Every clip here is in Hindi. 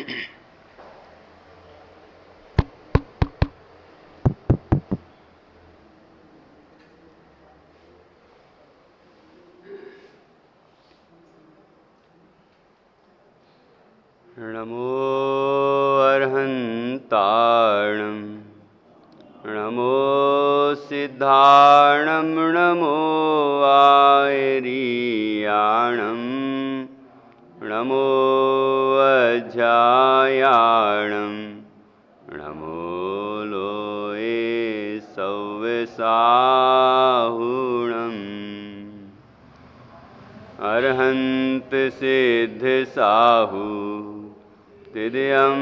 नमो अर्हन्ताणं नमो सिद्धाणं नमो आयरीयाणं नमो अध्यायाणं नमो लोये सव्यसाहुणम् अर्हन्त सिद्ध साहु तिदयं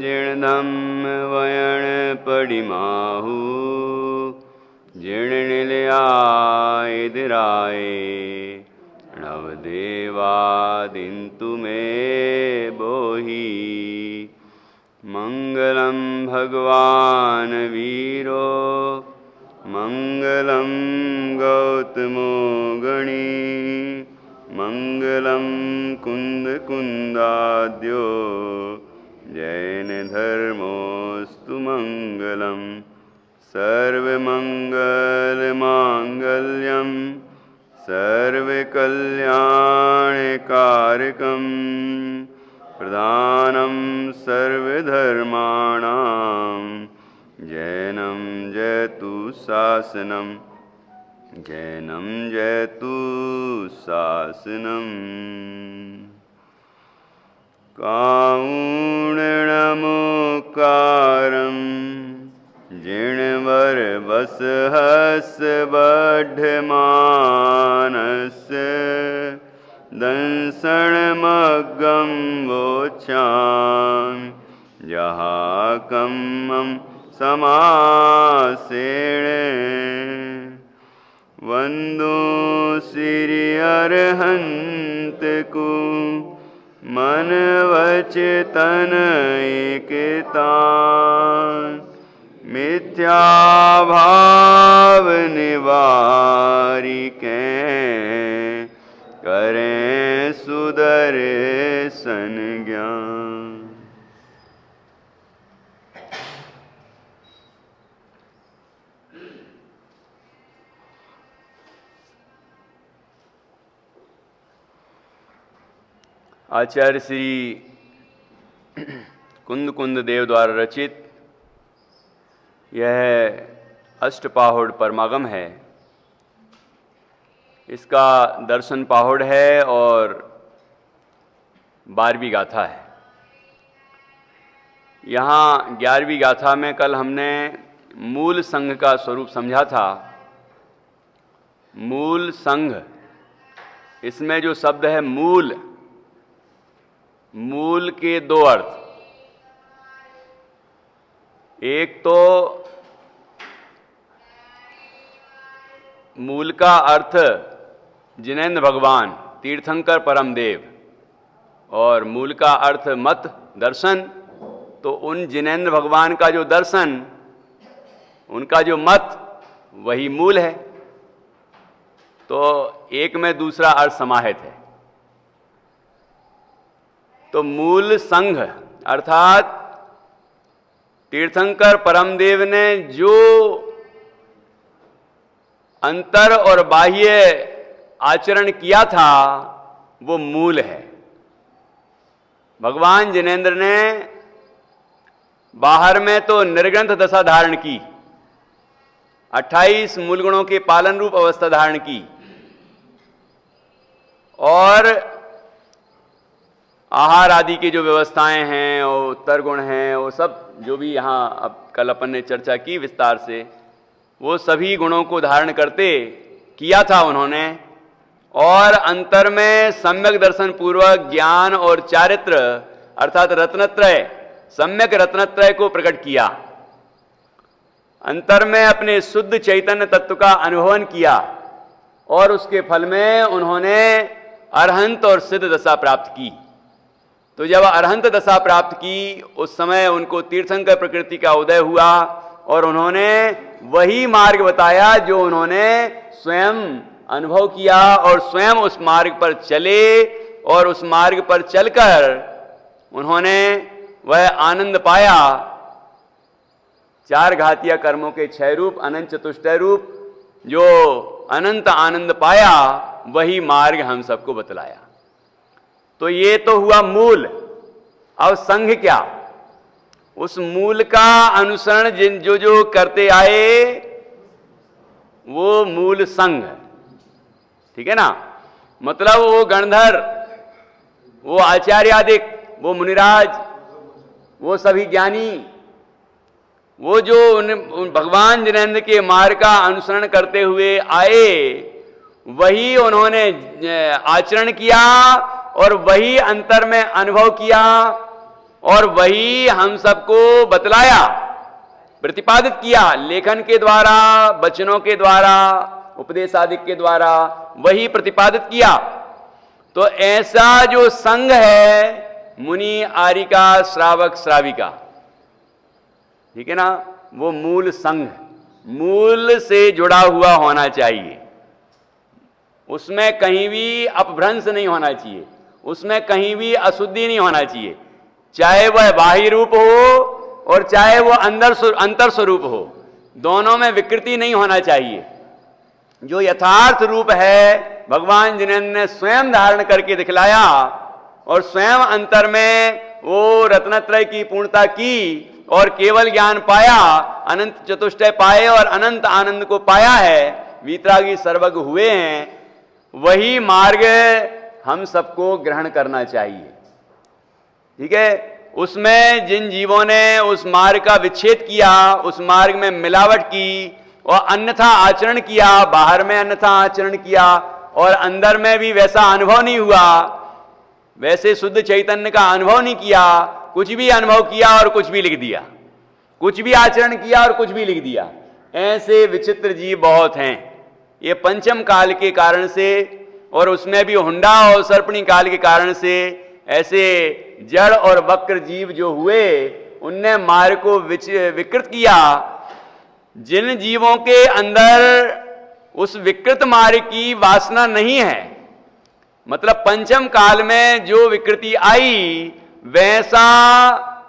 जीर्णं वयण पडिमाहु जीर्णनिलयाय नवदेवादिन्तु मे बोहि मङ्गलं भगवान् वीरो मङ्गलं गौतमो गणी मङ्गलं कुन्दकुन्दाद्यो जैनधर्मोऽस्तु मङ्गलं सर्वमङ्गलमाङ्गल्यं सर्वकल्याणकारकं प्रधानं सर्वधर्माणां जैनं जयतु शासनम् जैनं जयतु शासनम् कारुण्यमुकारं जिणवरवसहस्रबद्धमानस्य दंसनमग्गं वोचामि जहाकं समासेन वन्दो श्री अरहन्तको मनवचतन एकतान् मिथ्याभाव निवारिकें करें सुदर्शन ज्ञान। आचार्य श्री कुंद देव द्वारा रचित यह अष्टपाहुड़ परमागम है। इसका दर्शन पाहुड़ है और 12वीं गाथा है। यहाँ 11वीं गाथा में कल हमने मूल संघ का स्वरूप समझा था। मूल संघ, इसमें जो शब्द है मूल, मूल के दो अर्थ। एक तो मूल का अर्थ जिनेंद्र भगवान तीर्थंकर परम देव, और मूल का अर्थ मत दर्शन। तो उन जिनेंद्र भगवान का जो दर्शन, उनका जो मत, वही मूल है। तो एक में दूसरा अर्थ समाहित है। तो मूल संघ अर्थात तीर्थंकर परमदेव ने जो अंतर और बाह्य आचरण किया था वो मूल है। भगवान जिनेंद्र ने बाहर में तो निर्ग्रंथ दशा धारण की, 28 मूल गुणों के पालन रूप अवस्था धारण की, और आहार आदि की जो व्यवस्थाएं हैं और उत्तर गुण हैं, वो सब जो भी यहाँ अब कल अपन ने चर्चा की विस्तार से, वो सभी गुणों को धारण करते किया था उन्होंने। और अंतर में सम्यक दर्शन पूर्वक ज्ञान और चारित्र अर्थात रत्नत्रय, सम्यक रत्नत्रय को प्रकट किया। अंतर में अपने शुद्ध चैतन्य तत्व का अनुभवन किया और उसके फल में उन्होंने अरहंत और सिद्ध दशा प्राप्त की। तो जब अरहंत दशा प्राप्त की, उस समय उनको तीर्थंकर प्रकृति का उदय हुआ और उन्होंने वही मार्ग बताया जो उन्होंने स्वयं अनुभव किया और स्वयं उस मार्ग पर चले। और उस मार्ग पर चलकर उन्होंने वह आनंद पाया, चार घातीय कर्मों के 6 रूप, अनंत चतुष्टय रूप, जो अनंत आनंद पाया, वही मार्ग हम सबको बतलाया। तो ये तो हुआ मूल। अब संघ क्या? उस मूल का अनुसरण जो जो करते आए वो मूल संघ, ठीक है ना। मतलब वो गणधर, वो आचार्यादिक, वो मुनिराज, वो सभी ज्ञानी, वो जो उन भगवान जिनेंद्र के मार्ग का अनुसरण करते हुए आए, वही उन्होंने आचरण किया और वही अंतर में अनुभव किया और वही हम सबको बतलाया, प्रतिपादित किया, लेखन के द्वारा, वचनों के द्वारा, उपदेश आदि के द्वारा वही प्रतिपादित किया। तो ऐसा जो संघ है मुनि, आरिका, श्रावक, श्राविका, ठीक है ना, वो मूल संघ, मूल से जुड़ा हुआ होना चाहिए। उसमें कहीं भी अपभ्रंश नहीं होना चाहिए, उसमें कहीं भी अशुद्धि नहीं होना चाहिए, चाहे वह बाह्य रूप हो और चाहे वो अंतर स्वरूप हो, दोनों में विकृति नहीं होना चाहिए। जो यथार्थ रूप है भगवान जिनेंद्र ने स्वयं धारण करके दिखलाया और स्वयं अंतर में वो रत्नत्रय की पूर्णता की और केवल ज्ञान पाया, अनंत चतुष्टय पाए और अनंत आनंद को पाया है, वीतरागी सर्वज्ञ हुए हैं, वही मार्ग हम सबको ग्रहण करना चाहिए, ठीक है। उसमें जिन जीवों ने उस मार्ग का विच्छेद किया, उस मार्ग में मिलावट की और अन्यथा आचरण किया, बाहर में अन्यथा आचरण किया और अंदर में भी वैसा अनुभव नहीं हुआ, वैसे शुद्ध चैतन्य का अनुभव नहीं किया, कुछ भी अनुभव किया और कुछ भी लिख दिया, कुछ भी आचरण किया और कुछ भी लिख दिया, ऐसे विचित्र जीव बहुत हैं। ये पंचम काल के कारण से और उसमें भी हुंडा और सर्पणी काल के कारण से ऐसे जड़ और वक्र जीव जो हुए, उनने मार्ग को विकृत किया। जिन जीवों के अंदर उस विकृत मार्ग की वासना नहीं है, मतलब पंचम काल में जो विकृति आई वैसा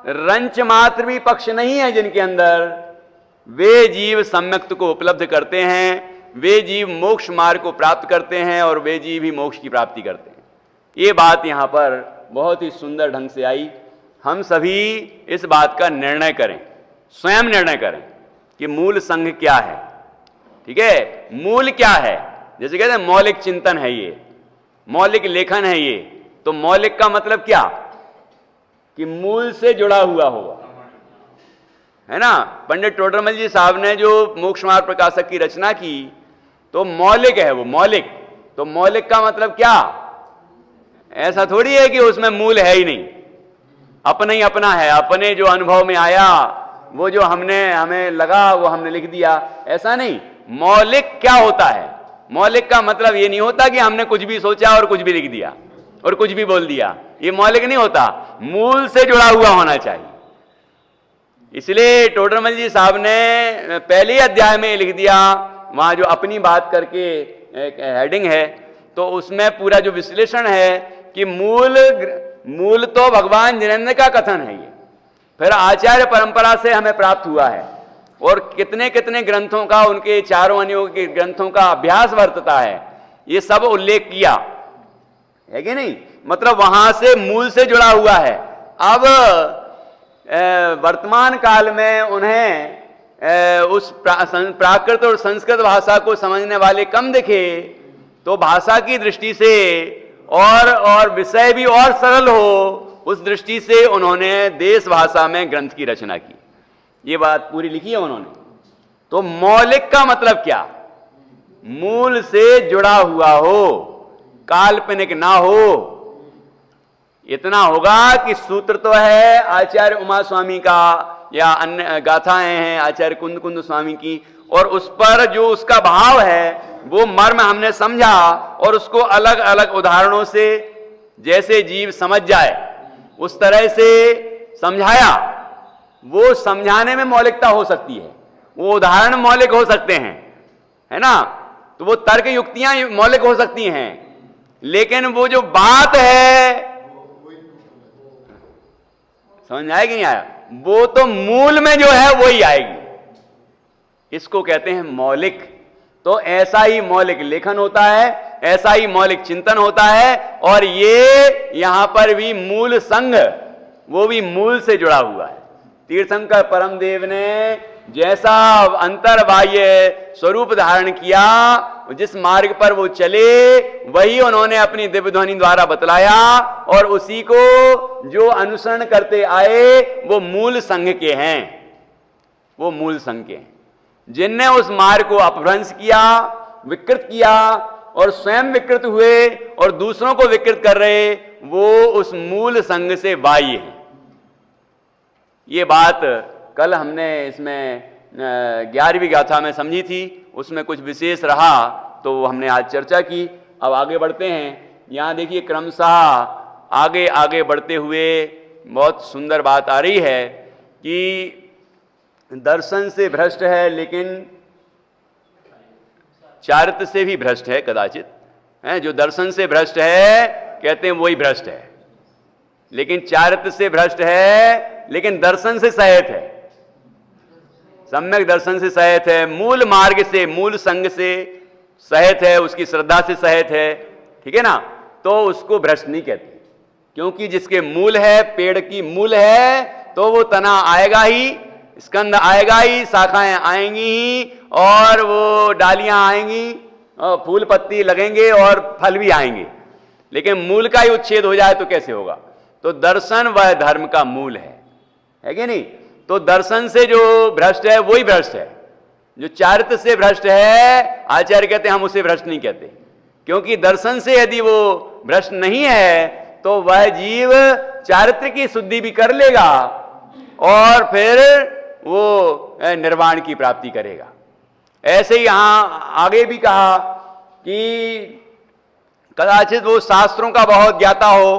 रंच मात्र भी पक्ष नहीं है जिनके अंदर, वे जीव सम्यक्त को उपलब्ध करते हैं, वे जीव मोक्ष मार्ग को प्राप्त करते हैं और वे जीव ही मोक्ष की प्राप्ति करते हैं। ये बात यहां पर बहुत ही सुंदर ढंग से आई। हम सभी इस बात का निर्णय करें, स्वयं निर्णय करें कि मूल संघ क्या है, ठीक है। मूल क्या है? जैसे कहते हैं मौलिक चिंतन है ये, मौलिक लेखन है ये, तो मौलिक का मतलब क्या? कि मूल से जुड़ा हुआ होगा, है ना। पंडित टोडरमल जी साहब ने जो मोक्ष मार्ग प्रकाशक की रचना की, तो मौलिक है वो, मौलिक। तो मौलिक का मतलब क्या? ऐसा थोड़ी है कि उसमें मूल है ही नहीं, अपना ही अपना है, अपने जो अनुभव में आया वो जो हमें लगा वो हमने लिख दिया, ऐसा नहीं। मौलिक क्या होता है? मौलिक का मतलब ये नहीं होता कि हमने कुछ भी सोचा और कुछ भी लिख दिया और कुछ भी बोल दिया, ये मौलिक नहीं होता, मूल से जुड़ा हुआ होना चाहिए। इसलिए टोडरमल जी साहब ने पहले अध्याय में लिख दिया, वहां जो अपनी बात करके एक हेडिंग है, तो उसमें पूरा जो विश्लेषण है कि मूल तो भगवान जिनेंद्र का कथन है ये, फिर आचार्य परंपरा से हमें प्राप्त हुआ है और कितने कितने ग्रंथों का, उनके चारों अनियों के ग्रंथों का अभ्यास वर्तता है, ये सब उल्लेख किया है कि नहीं। मतलब वहां से मूल से जुड़ा हुआ है। अब वर्तमान काल में उन्हें उस प्राकृत और संस्कृत भाषा को समझने वाले कम दिखे, तो भाषा की दृष्टि से और विषय भी और सरल हो, उस दृष्टि से उन्होंने देश भाषा में ग्रंथ की रचना की। ये बात पूरी लिखी है उन्होंने। तो मौलिक का मतलब क्या? मूल से जुड़ा हुआ हो, काल्पनिक ना हो। इतना होगा कि सूत्र तो है आचार्य उमा स्वामी का या अन्य गाथाएं हैं आचार्य कुंद स्वामी की, और उस पर जो उसका भाव है वो मर्म हमने समझा और उसको अलग अलग उदाहरणों से जैसे जीव समझ जाए उस तरह से समझाया। वो समझाने में मौलिकता हो सकती है, वो उदाहरण मौलिक हो सकते हैं, है ना। तो वो तर्क युक्तियां मौलिक हो सकती हैं, लेकिन वो जो बात है, समझ में आया कि नहीं आया? वो तो मूल में जो है वही आएगी। इसको कहते हैं मौलिक। तो ऐसा ही मौलिक लेखन होता है, ऐसा ही मौलिक चिंतन होता है। और ये यहां पर भी मूल संग, वो भी मूल से जुड़ा हुआ है। तीर्थंकर परमदेव ने जैसा अंतर बाह्य स्वरूप धारण किया, जिस मार्ग पर वो चले, वही उन्होंने अपनी दिव्य ध्वनि द्वारा बतलाया। और उसी को जो अनुसरण करते आए वो मूल संघ के हैं, वो मूल संघ के हैं। जिनने उस मार्ग को अपभ्रंश किया, विकृत किया और स्वयं विकृत हुए और दूसरों को विकृत कर रहे, वो उस मूल संघ से बाह्य हैं। ये बात कल हमने इसमें 11वीं गाथा में समझी थी, उसमें कुछ विशेष रहा तो हमने आज चर्चा की। अब आगे बढ़ते हैं। यहाँ देखिए क्रमशः आगे आगे बढ़ते हुए बहुत सुंदर बात आ रही है कि दर्शन से भ्रष्ट है, लेकिन चारित्र से भी भ्रष्ट है कदाचित। है जो दर्शन से भ्रष्ट है, कहते हैं वही भ्रष्ट है, लेकिन चारित्र से भ्रष्ट है, लेकिन दर्शन से सहित है, सम्यक दर्शन से सहित है, मूल मार्ग से, मूल संग से सहित है, उसकी श्रद्धा से सहित है। ठीक है ना? तो उसको भ्रष्ट नहीं कहते, क्योंकि जिसके मूल है, पेड़ की मूल है, तो वो तना आएगा ही, स्कंद आएगा ही, शाखाएं आएंगी ही, और वो डालियां आएंगी, और फूल पत्ती लगेंगे और फल भी आएंगे। लेकिन मूल का ही उच्छेद हो जाए तो कैसे होगा? तो दर्शन वह धर्म का मूल है कि नहीं? तो दर्शन से जो भ्रष्ट है वही भ्रष्ट है। जो चारित्र से भ्रष्ट है, आचार्य कहते हैं हम उसे भ्रष्ट नहीं कहते, क्योंकि दर्शन से यदि वो भ्रष्ट नहीं है तो वह जीव चारित्र की शुद्धि भी कर लेगा और फिर वो निर्वाण की प्राप्ति करेगा। ऐसे ही यहां आगे भी कहा कि कदाचित वो शास्त्रों का बहुत ज्ञाता हो,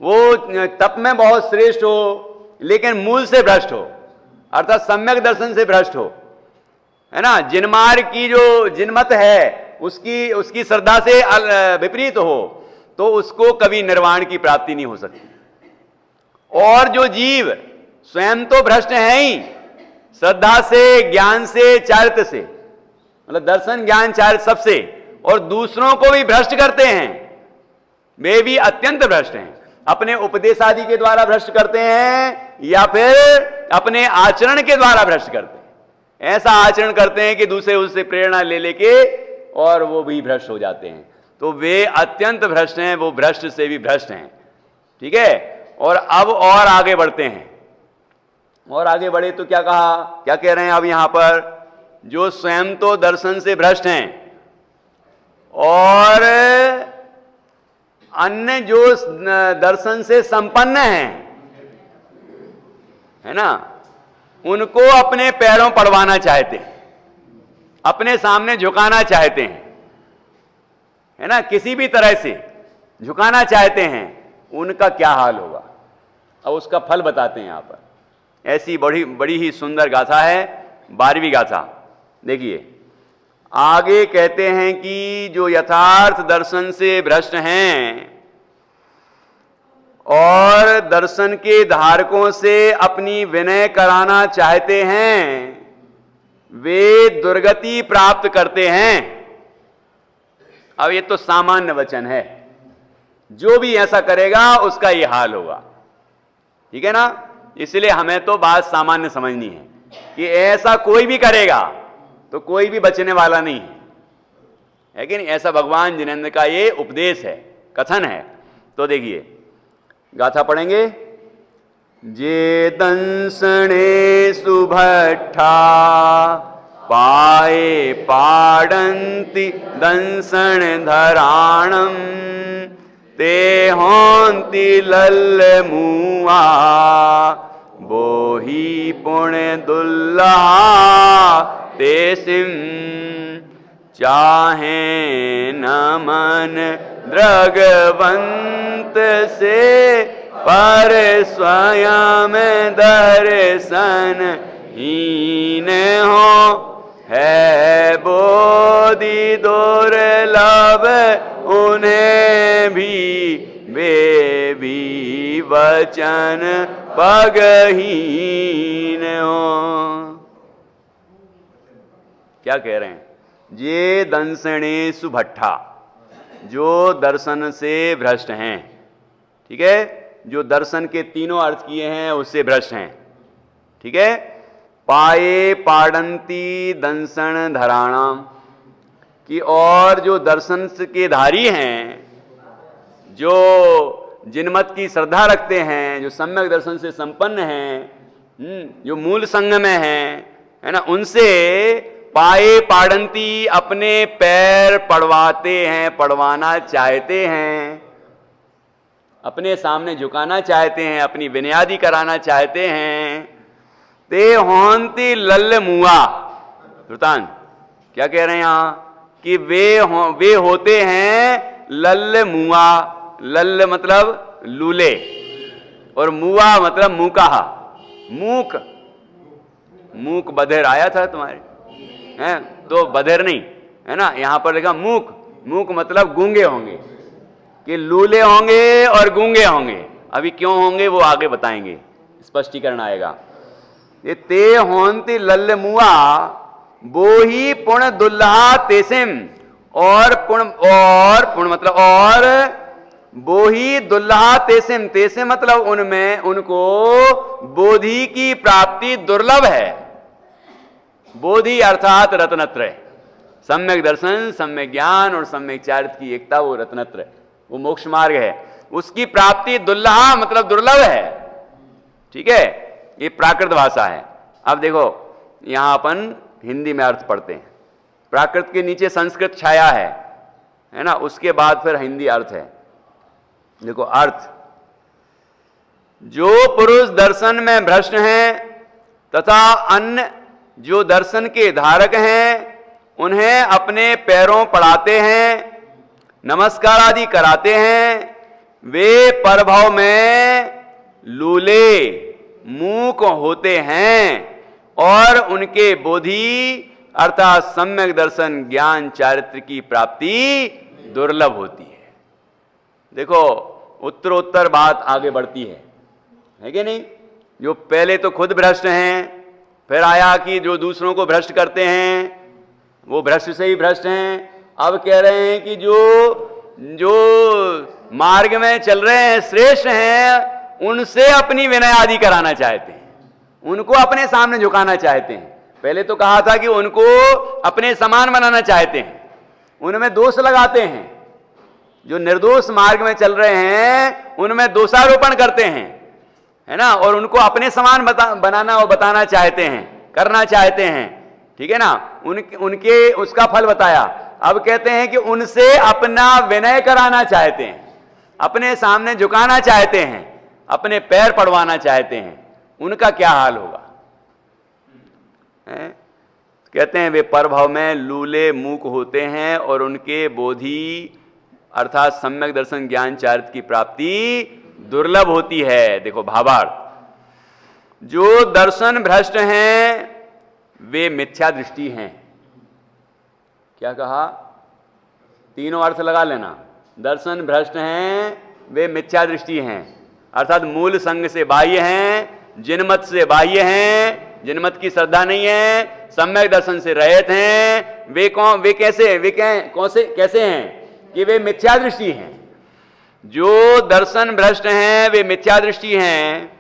वो तप में बहुत श्रेष्ठ हो, लेकिन मूल से भ्रष्ट हो, अर्थात सम्यक दर्शन से भ्रष्ट हो, है ना? जिनमार्ग की जो जिनमत है उसकी श्रद्धा से विपरीत हो, तो उसको कभी निर्वाण की प्राप्ति नहीं हो सकती। और जो जीव स्वयं तो भ्रष्ट है ही, श्रद्धा से, ज्ञान से, चारित्र से, मतलब दर्शन, ज्ञान, चारित्र सबसे, और दूसरों को भी भ्रष्ट करते हैं, वे भी अत्यंत भ्रष्ट हैं। अपने उपदेश आदि के द्वारा भ्रष्ट करते हैं या फिर अपने आचरण के द्वारा भ्रष्ट करते हैं। ऐसा आचरण करते हैं कि दूसरे उससे प्रेरणा ले लेके और वो भी भ्रष्ट हो जाते हैं। तो वे अत्यंत भ्रष्ट हैं, वो भ्रष्ट से भी भ्रष्ट हैं। ठीक है? और अब और आगे बढ़ते हैं। और आगे बढ़े तो क्या कहा, क्या कह रहे हैं अब यहां पर? जो स्वयं तो दर्शन से भ्रष्ट हैं और अन्य जो दर्शन से संपन्न हैं, है ना, उनको अपने पैरों पड़वाना चाहते हैं, अपने सामने झुकाना चाहते हैं, है ना, किसी भी तरह से झुकाना चाहते हैं, उनका क्या हाल होगा? अब उसका फल बताते हैं यहां पर। ऐसी बड़ी ही सुंदर गाथा है 12वीं गाथा। देखिए आगे कहते हैं कि जो यथार्थ दर्शन से भ्रष्ट हैं और दर्शन के धारकों से अपनी विनय कराना चाहते हैं, वे दुर्गति प्राप्त करते हैं। अब ये तो सामान्य वचन है, जो भी ऐसा करेगा उसका ये हाल होगा। ठीक है ना? इसलिए हमें तो बात सामान्य समझनी है कि ऐसा कोई भी करेगा तो कोई भी बचने वाला नहीं है कि नहीं? ऐसा भगवान जिनेंद्र का ये उपदेश है, कथन है। तो देखिए गाथा पढ़ेंगे। जे दंसणे सुभट्ठा पाए पाडंति दंसन धराणम ते होंति लल मुआ बोही पुण्य दुल्लहा ते सिम चाहे नमन द्रगवंत से पर स्वयं दर्शन हीन हो है बोधि दुर्लभ उन्हें भी वे भी वचन पगहीन हो। क्या कह रहे हैं? ये दंसणे सुभट्ठा, जो दर्शन से भ्रष्ट हैं, ठीक है, जो दर्शन के तीनों अर्थ किए हैं उससे भ्रष्ट हैं, ठीक है। पाए पाडंती दंसन धराणाम, कि और जो दर्शन के धारी हैं, जो जिनमत की श्रद्धा रखते हैं, जो सम्यक दर्शन से संपन्न हैं, जो मूल संग में हैं, है ना, उनसे पाए पाडंती, अपने पैर पड़वाते हैं, पड़वाना चाहते हैं, अपने सामने झुकाना चाहते हैं, अपनी बुनियादी कराना चाहते हैं। ते होंती लल्ल मुआ, रुतान क्या कह रहे हैं यहां? कि वे होते हैं लल्ल मुआ। लल्ल मतलब लूले, और मुआ मतलब मूकाहा, मूक। मूक बधिर आया था तुम्हारे हैं, तो बधिर नहीं है ना, यहां पर लिखा मूक। मूक मतलब गूंगे होंगे, कि लूले होंगे और गूंगे होंगे। अभी क्यों होंगे वो आगे बताएंगे, स्पष्टीकरण आएगा। ये ते होंती लल्ल मुआ, वो ही पुण्य दुल्हा तेसिम, और पुण्य मतलब और, वो ही दुल्हा तेसिम, तेसिम मतलब उनमें, उनको बोधि की प्राप्ति दुर्लभ है। बोधि अर्थात रत्नत्रय, सम्यक दर्शन, सम्यक ज्ञान और सम्यक चारित्र की एकता, वो रत्नत्रय, वो मोक्ष मार्ग है, उसकी प्राप्ति दुल्हा मतलब दुर्लभ है, ठीक है। ये प्राकृत भाषा है। अब देखो यहां अपन हिंदी में अर्थ पढ़ते हैं। प्राकृत के नीचे संस्कृत छाया है ना, उसके बाद फिर हिंदी अर्थ है। देखो अर्थ, जो पुरुष दर्शन में भ्रष्ट हैं तथा अन्य जो दर्शन के धारक हैं, उन्हें अपने पैरों पड़ाते हैं, नमस्कार आदि कराते हैं, वे परभाव में लूले मूक होते हैं, और उनके बोधि अर्थात सम्यक दर्शन ज्ञान चारित्र की प्राप्ति दुर्लभ होती है। देखो उत्तरोत्तर बात आगे बढ़ती है कि नहीं? जो पहले तो खुद भ्रष्ट हैं, फिर आया कि जो दूसरों को भ्रष्ट करते हैं वो भ्रष्ट से ही भ्रष्ट हैं। अब कह रहे हैं कि जो मार्ग में चल रहे हैं, श्रेष्ठ हैं, उनसे अपनी विनय आदि कराना चाहते हैं, उनको अपने सामने झुकाना चाहते हैं। पहले तो कहा था कि उनको अपने समान बनाना चाहते हैं, उनमें दोष लगाते हैं। जो निर्दोष मार्ग में चल रहे हैं उनमें दोषारोपण करते हैं, है ना, और उनको अपने समान बनाना और बताना चाहते हैं, करना चाहते हैं, ठीक है ना। उनके उसका फल बताया। अब कहते हैं कि उनसे अपना विनय कराना चाहते हैं, अपने सामने झुकाना चाहते हैं, अपने पैर पड़वाना चाहते हैं, उनका क्या हाल होगा? कहते हैं वे परभाव में लूले मूक होते हैं, और उनके बोधि अर्थात सम्यक दर्शन ज्ञान चारित्र की प्राप्ति दुर्लभ होती है। देखो भावार्थ, जो दर्शन भ्रष्ट हैं वे मिथ्या दृष्टि हैं। क्या कहा? तीनों अर्थ लगा लेना। दर्शन भ्रष्ट हैं वे मिथ्या दृष्टि हैं, अर्थात मूल संग से बाह्य हैं, जिनमत से बाह्य हैं, जिनमत की श्रद्धा नहीं है, सम्यक दर्शन से रहित हैं। वे कैसे हैं कि वे मिथ्या दृष्टि हैं। जो दर्शन भ्रष्ट हैं वे मिथ्या दृष्टि हैं,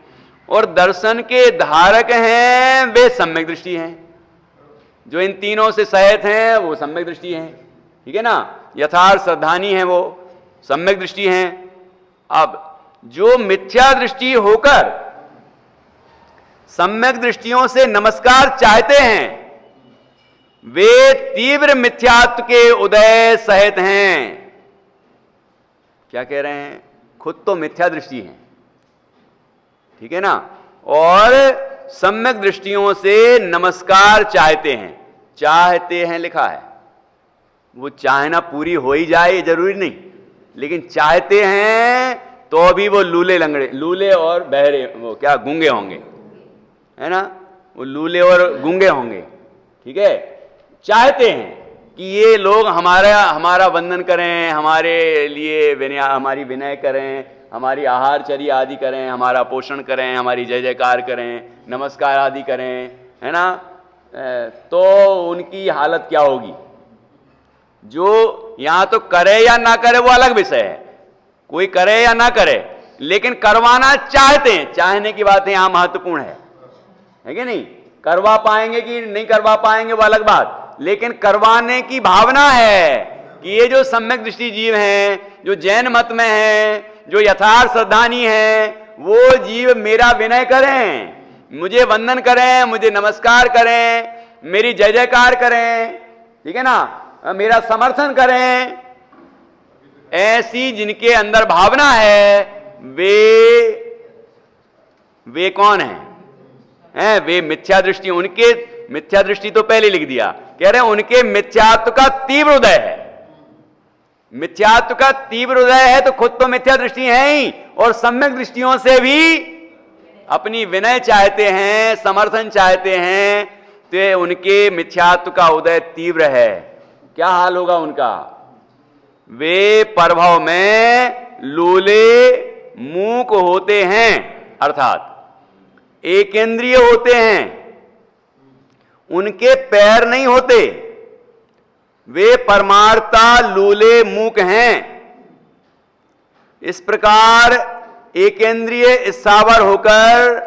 और दर्शन के धारक हैं वे सम्यक दृष्टि हैं। जो इन तीनों से सहित हैं वो सम्यक दृष्टि हैं, ठीक है ना। यथार्थ श्रद्धानी है वो सम्यक दृष्टि हैं। अब जो मिथ्या दृष्टि होकर सम्यक दृष्टियों से नमस्कार चाहते हैं, वे तीव्र मिथ्यात्व के उदय सहित हैं। क्या कह रहे हैं? खुद तो मिथ्या दृष्टि है, ठीक है ना, और सम्यक दृष्टियों से नमस्कार चाहते हैं। चाहते हैं लिखा है, वो चाहना पूरी हो ही जाए ये जरूरी नहीं, लेकिन चाहते हैं तो भी वो लूले लंगड़े, लूले और बहरे, वो क्या गूंगे होंगे, है ना, वो लूले और गूंगे होंगे, ठीक है। चाहते हैं कि ये लोग हमारा वंदन करें, हमारे लिए हमारी विनय करें, हमारी आहारचर्या आदि करें, हमारा पोषण करें, हमारी जय जयकार करें, नमस्कार आदि करें, है ना, तो उनकी हालत क्या होगी। जो यहां तो करे या ना करे वो अलग विषय है, कोई करे या ना करे, लेकिन करवाना चाहते हैं, चाहने की बात यहां महत्वपूर्ण है कि नहीं। करवा पाएंगे कि नहीं करवा पाएंगे वो अलग बात, लेकिन करवाने की भावना है कि ये जो सम्यक दृष्टि जीव हैं, जो जैन मत में हैं, जो यथार्थ श्रद्धानी हैं, वो जीव मेरा विनय करें, मुझे वंदन करें, मुझे नमस्कार करें, मेरी जय जयकार करें, ठीक है ना, मेरा समर्थन करें। ऐसी जिनके अंदर भावना है वे कौन हैं? वे मिथ्या दृष्टि, उनके मिथ्या दृष्टि तो पहले लिख दिया, कह रहे हैं उनके मिथ्यात्व का तीव्र उदय है। मिथ्यात्व का तीव्र उदय है तो खुद तो मिथ्या दृष्टि है ही, और सम्यक दृष्टियों से भी अपनी विनय चाहते हैं, समर्थन चाहते हैं, तो उनके मिथ्यात्व का उदय तीव्र है। क्या हाल होगा उनका? वे परभव में लूले मूक होते हैं, अर्थात एकेंद्रिय होते हैं, उनके पैर नहीं होते, वे परमार्था लूले मूक हैं। इस प्रकार एकेंद्रिय स्थावर होकर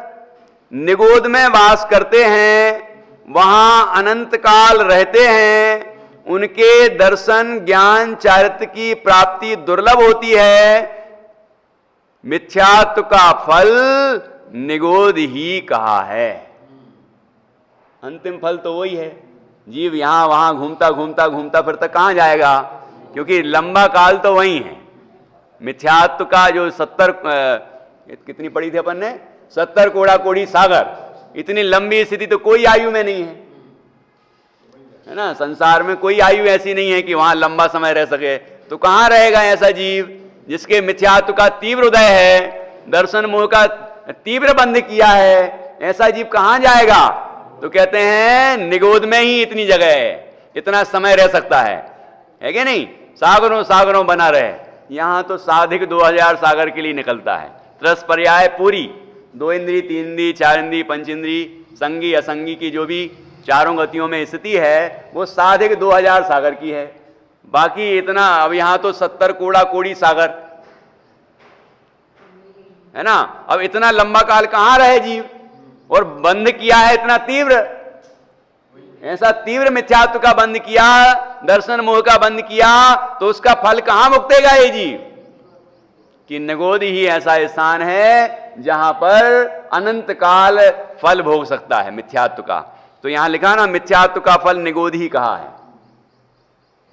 निगोद में वास करते हैं, वहां अनंत काल रहते हैं, उनके दर्शन ज्ञान चारित्र की प्राप्ति दुर्लभ होती है। मिथ्यात्व का फल निगोद ही कहा है। अंतिम फल तो वही है। जीव यहां वहां घूमता घूमता घूमता फिर तक कहां जाएगा, क्योंकि लंबा काल तो वही है। मिथ्यात्व का जो 70 कितनी पड़ी थी अपन ने, 70 कोड़ा कोड़ी सागर, इतनी लंबी स्थिति तो कोई आयु में नहीं है ना। संसार में कोई आयु ऐसी नहीं है कि वहां लंबा समय रह सके। तो कहां रहेगा ऐसा जीव जिसके मिथ्यात्व का तीव्र उदय है, दर्शन मोह का तीव्र बंध किया है, ऐसा जीव कहां जाएगा? तो कहते हैं निगोद में ही इतनी जगह है, इतना समय रह सकता है कि नहीं। सागरों सागरों बना रहे, यहां तो साधिक 2000 सागर के लिए निकलता है। त्रस पर्याय पूरी, 2 इंद्री 3 इंद्री 4 इंद्री 5 इंद्री संगी असंगी की जो भी चारों गतियों में स्थिति है वो साधिक 2000 सागर की है। बाकी इतना, अब यहां तो 70 कोड़ा कोड़ी सागर है ना। अब इतना लंबा काल कहां रहे जीव, और बंद किया है इतना तीव्र, ऐसा तीव्र मिथ्यात्व का बंद किया, दर्शन मोह का बंद किया, तो उसका फल कहां भुगतेगा ये जीव? कि निगोद ही ऐसा स्थान है जहां पर अनंत काल फल भोग सकता है मिथ्यात्व का। तो यहां लिखा ना, मिथ्यात्व का फल निगोद ही कहा है,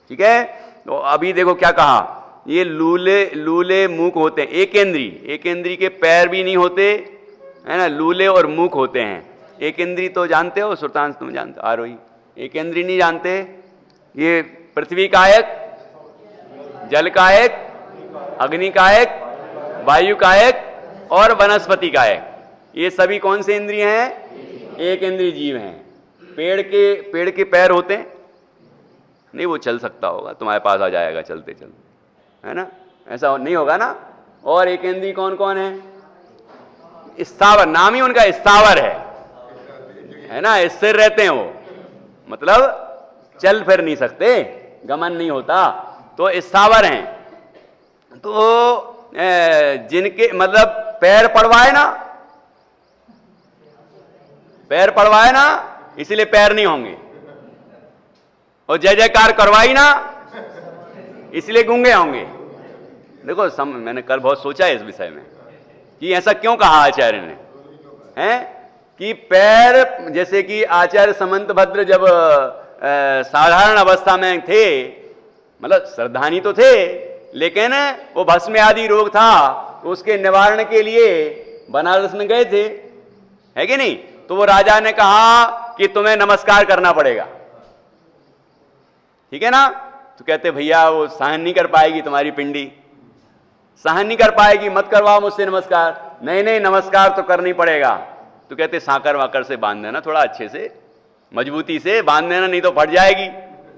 ठीक है। तो अभी देखो क्या कहा, ये लूले मूक होते हैं, एकेंद्री के पैर भी नहीं होते है ना, लूले और मूक होते हैं। एकेंद्री तो जानते हो, सुल्तान तुम जानते हो, आरोही। एकेंद्री नहीं जानते, ये पृथ्वी कायक, जल कायक, अग्नि कायक, वायु कायक और वनस्पति कायक, ये सभी कौन से इंद्रिय हैं? एक इंद्रिय जीव हैं। पेड़ के पैर होते हैं नहीं, वो चल सकता होगा, तुम्हारे पास आ जाएगा चलते चलते, है ना, ऐसा नहीं होगा ना। और एक इंद्रिय कौन कौन है? स्थावर, नाम ही उनका स्थावर है ना, स्थिर रहते हैं वो, मतलब चल फिर नहीं सकते, गमन नहीं होता, तो स्थावर हैं। तो जिनके मतलब पैर पड़वाए ना, इसलिए पैर नहीं होंगे, और जय जयकार करवाई ना, इसलिए गूंगे होंगे। देखो मैंने कल बहुत सोचा है इस विषय में कि ऐसा क्यों कहा आचार्य ने, हैं कि पैर, जैसे कि आचार्य समंत भद्र जब साधारण अवस्था में थे, मतलब श्रद्धानी तो थे, लेकिन वो भस्म आदि रोग था, तो उसके निवारण के लिए बनारस में गए थे, है कि नहीं। तो वो राजा ने कहा कि तुम्हें नमस्कार करना पड़ेगा, ठीक है ना। तो कहते भैया वो सहन नहीं कर पाएगी, तुम्हारी पिंडी सहन नहीं कर पाएगी, मत करवाओ मुझसे नमस्कार। नहीं नमस्कार तो करनी पड़ेगा। तो कहते साकर वाकर से बांध देना, थोड़ा अच्छे से मजबूती से बांध देना, नहीं तो फट जाएगी,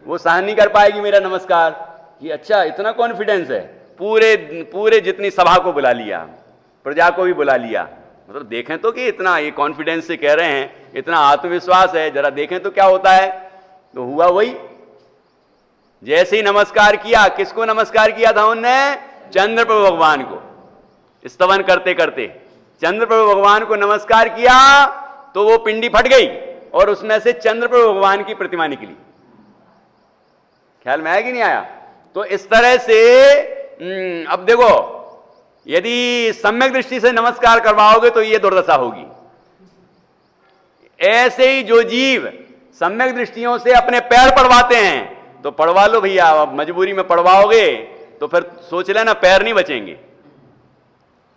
वो सहन नहीं कर पाएगी मेरा नमस्कार। कि अच्छा इतना कॉन्फिडेंस है, पूरे जितनी सभा को बुला लिया, प्रजा को भी बुला लिया। मतलब देखें तो कि इतना ये कॉन्फिडेंस से कह रहे हैं, इतना आत्मविश्वास है, जरा देखें तो क्या होता है। तो हुआ वही, जैसे ही नमस्कार किया, किसको नमस्कार किया था उनने? चंद्रप्रभु भगवान को। स्तवन करते करते चंद्रप्रभु भगवान को नमस्कार किया तो वो पिंडी फट गई और उसमें से चंद्रप्रभु भगवान की प्रतिमा निकली। ख्याल में आया कि नहीं आया? तो इस तरह से अब देखो, यदि सम्यक दृष्टि से नमस्कार करवाओगे तो ये दुर्दशा होगी। ऐसे ही जो जीव सम्यक दृष्टियों से अपने पैर पड़वाते हैं तो पड़वा लो भैया, अब मजबूरी में पड़वाओगे तो फिर सोच लेना पैर नहीं बचेंगे,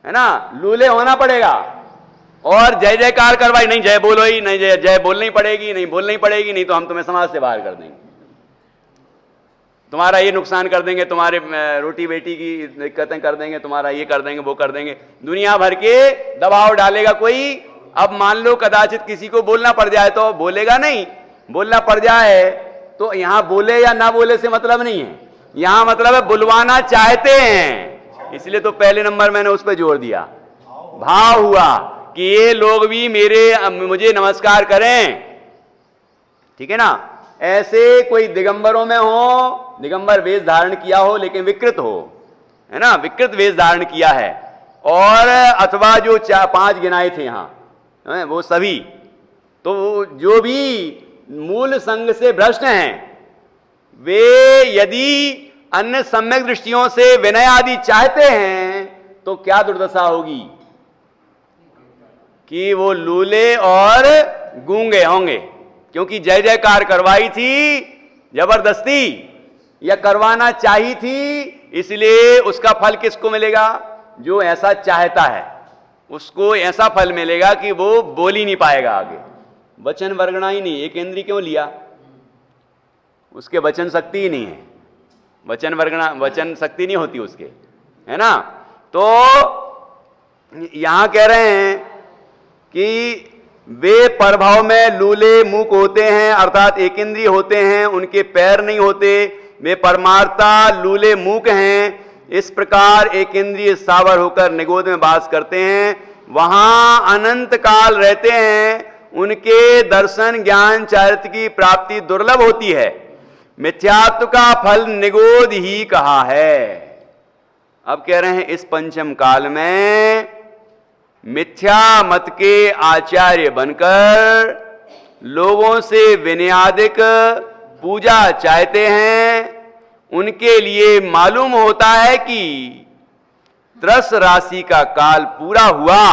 है ना, लूले होना पड़ेगा। और जय जयकार करवाई, नहीं जय बोलो ही नहीं, जय बोलनी पड़ेगी, नहीं बोलनी पड़ेगी, नहीं तो हम तुम्हें समाज से बाहर कर देंगे, तुम्हारा ये नुकसान कर देंगे, तुम्हारे रोटी बेटी की दिक्कतें कर देंगे, तुम्हारा ये कर देंगे, वो कर देंगे, दुनिया भर के दबाव डालेगा कोई। अब मान लो कदाचित किसी को बोलना पड़ जाए तो बोलेगा नहीं, बोलना पड़ जाए तो यहां बोले या ना बोले से मतलब नहीं है, यहां मतलब है बुलवाना चाहते हैं, इसलिए तो पहले नंबर मैंने उस पर जोर दिया, भाव हुआ कि ये लोग भी मुझे नमस्कार करें, ठीक है ना। ऐसे कोई दिगंबरों में हो, दिगंबर वेश धारण किया हो लेकिन विकृत हो, है ना, विकृत वेश धारण किया है, और अथवा जो 5 गिनाए थे यहां वो सभी, तो जो भी मूल संग से भ्रष्ट हैं वे यदि अन्य सम्यक दृष्टियों से विनय आदि चाहते हैं तो क्या दुर्दशा होगी कि वो लूले और गूंगे होंगे, क्योंकि जय जयकार करवाई थी जबरदस्ती या करवाना चाहिए थी, इसलिए उसका फल किसको मिलेगा? जो ऐसा चाहता है उसको ऐसा फल मिलेगा कि वो बोल ही नहीं पाएगा आगे, वचन वर्गणा ही नहीं। एक इंद्री क्यों लिया? उसके वचन शक्ति ही नहीं है, वचन शक्ति नहीं होती उसके, है ना। तो यहां कह रहे हैं कि वे प्रभाव में लूले मूक होते हैं, अर्थात एक इंद्रिय होते हैं, उनके पैर नहीं होते, वे परमार्था लूले मूक हैं। इस प्रकार एक इंद्रिय सावर होकर निगोद में वास करते हैं, वहां अनंत काल रहते हैं, उनके दर्शन ज्ञान चारित्र की प्राप्ति दुर्लभ होती है। मिथ्यात्व का फल निगोद ही कहा है। अब कह रहे हैं इस पंचम काल में मिथ्या मत के आचार्य बनकर लोगों से विनयादिक पूजा चाहते हैं, उनके लिए मालूम होता है कि त्रस राशि का काल पूरा हुआ,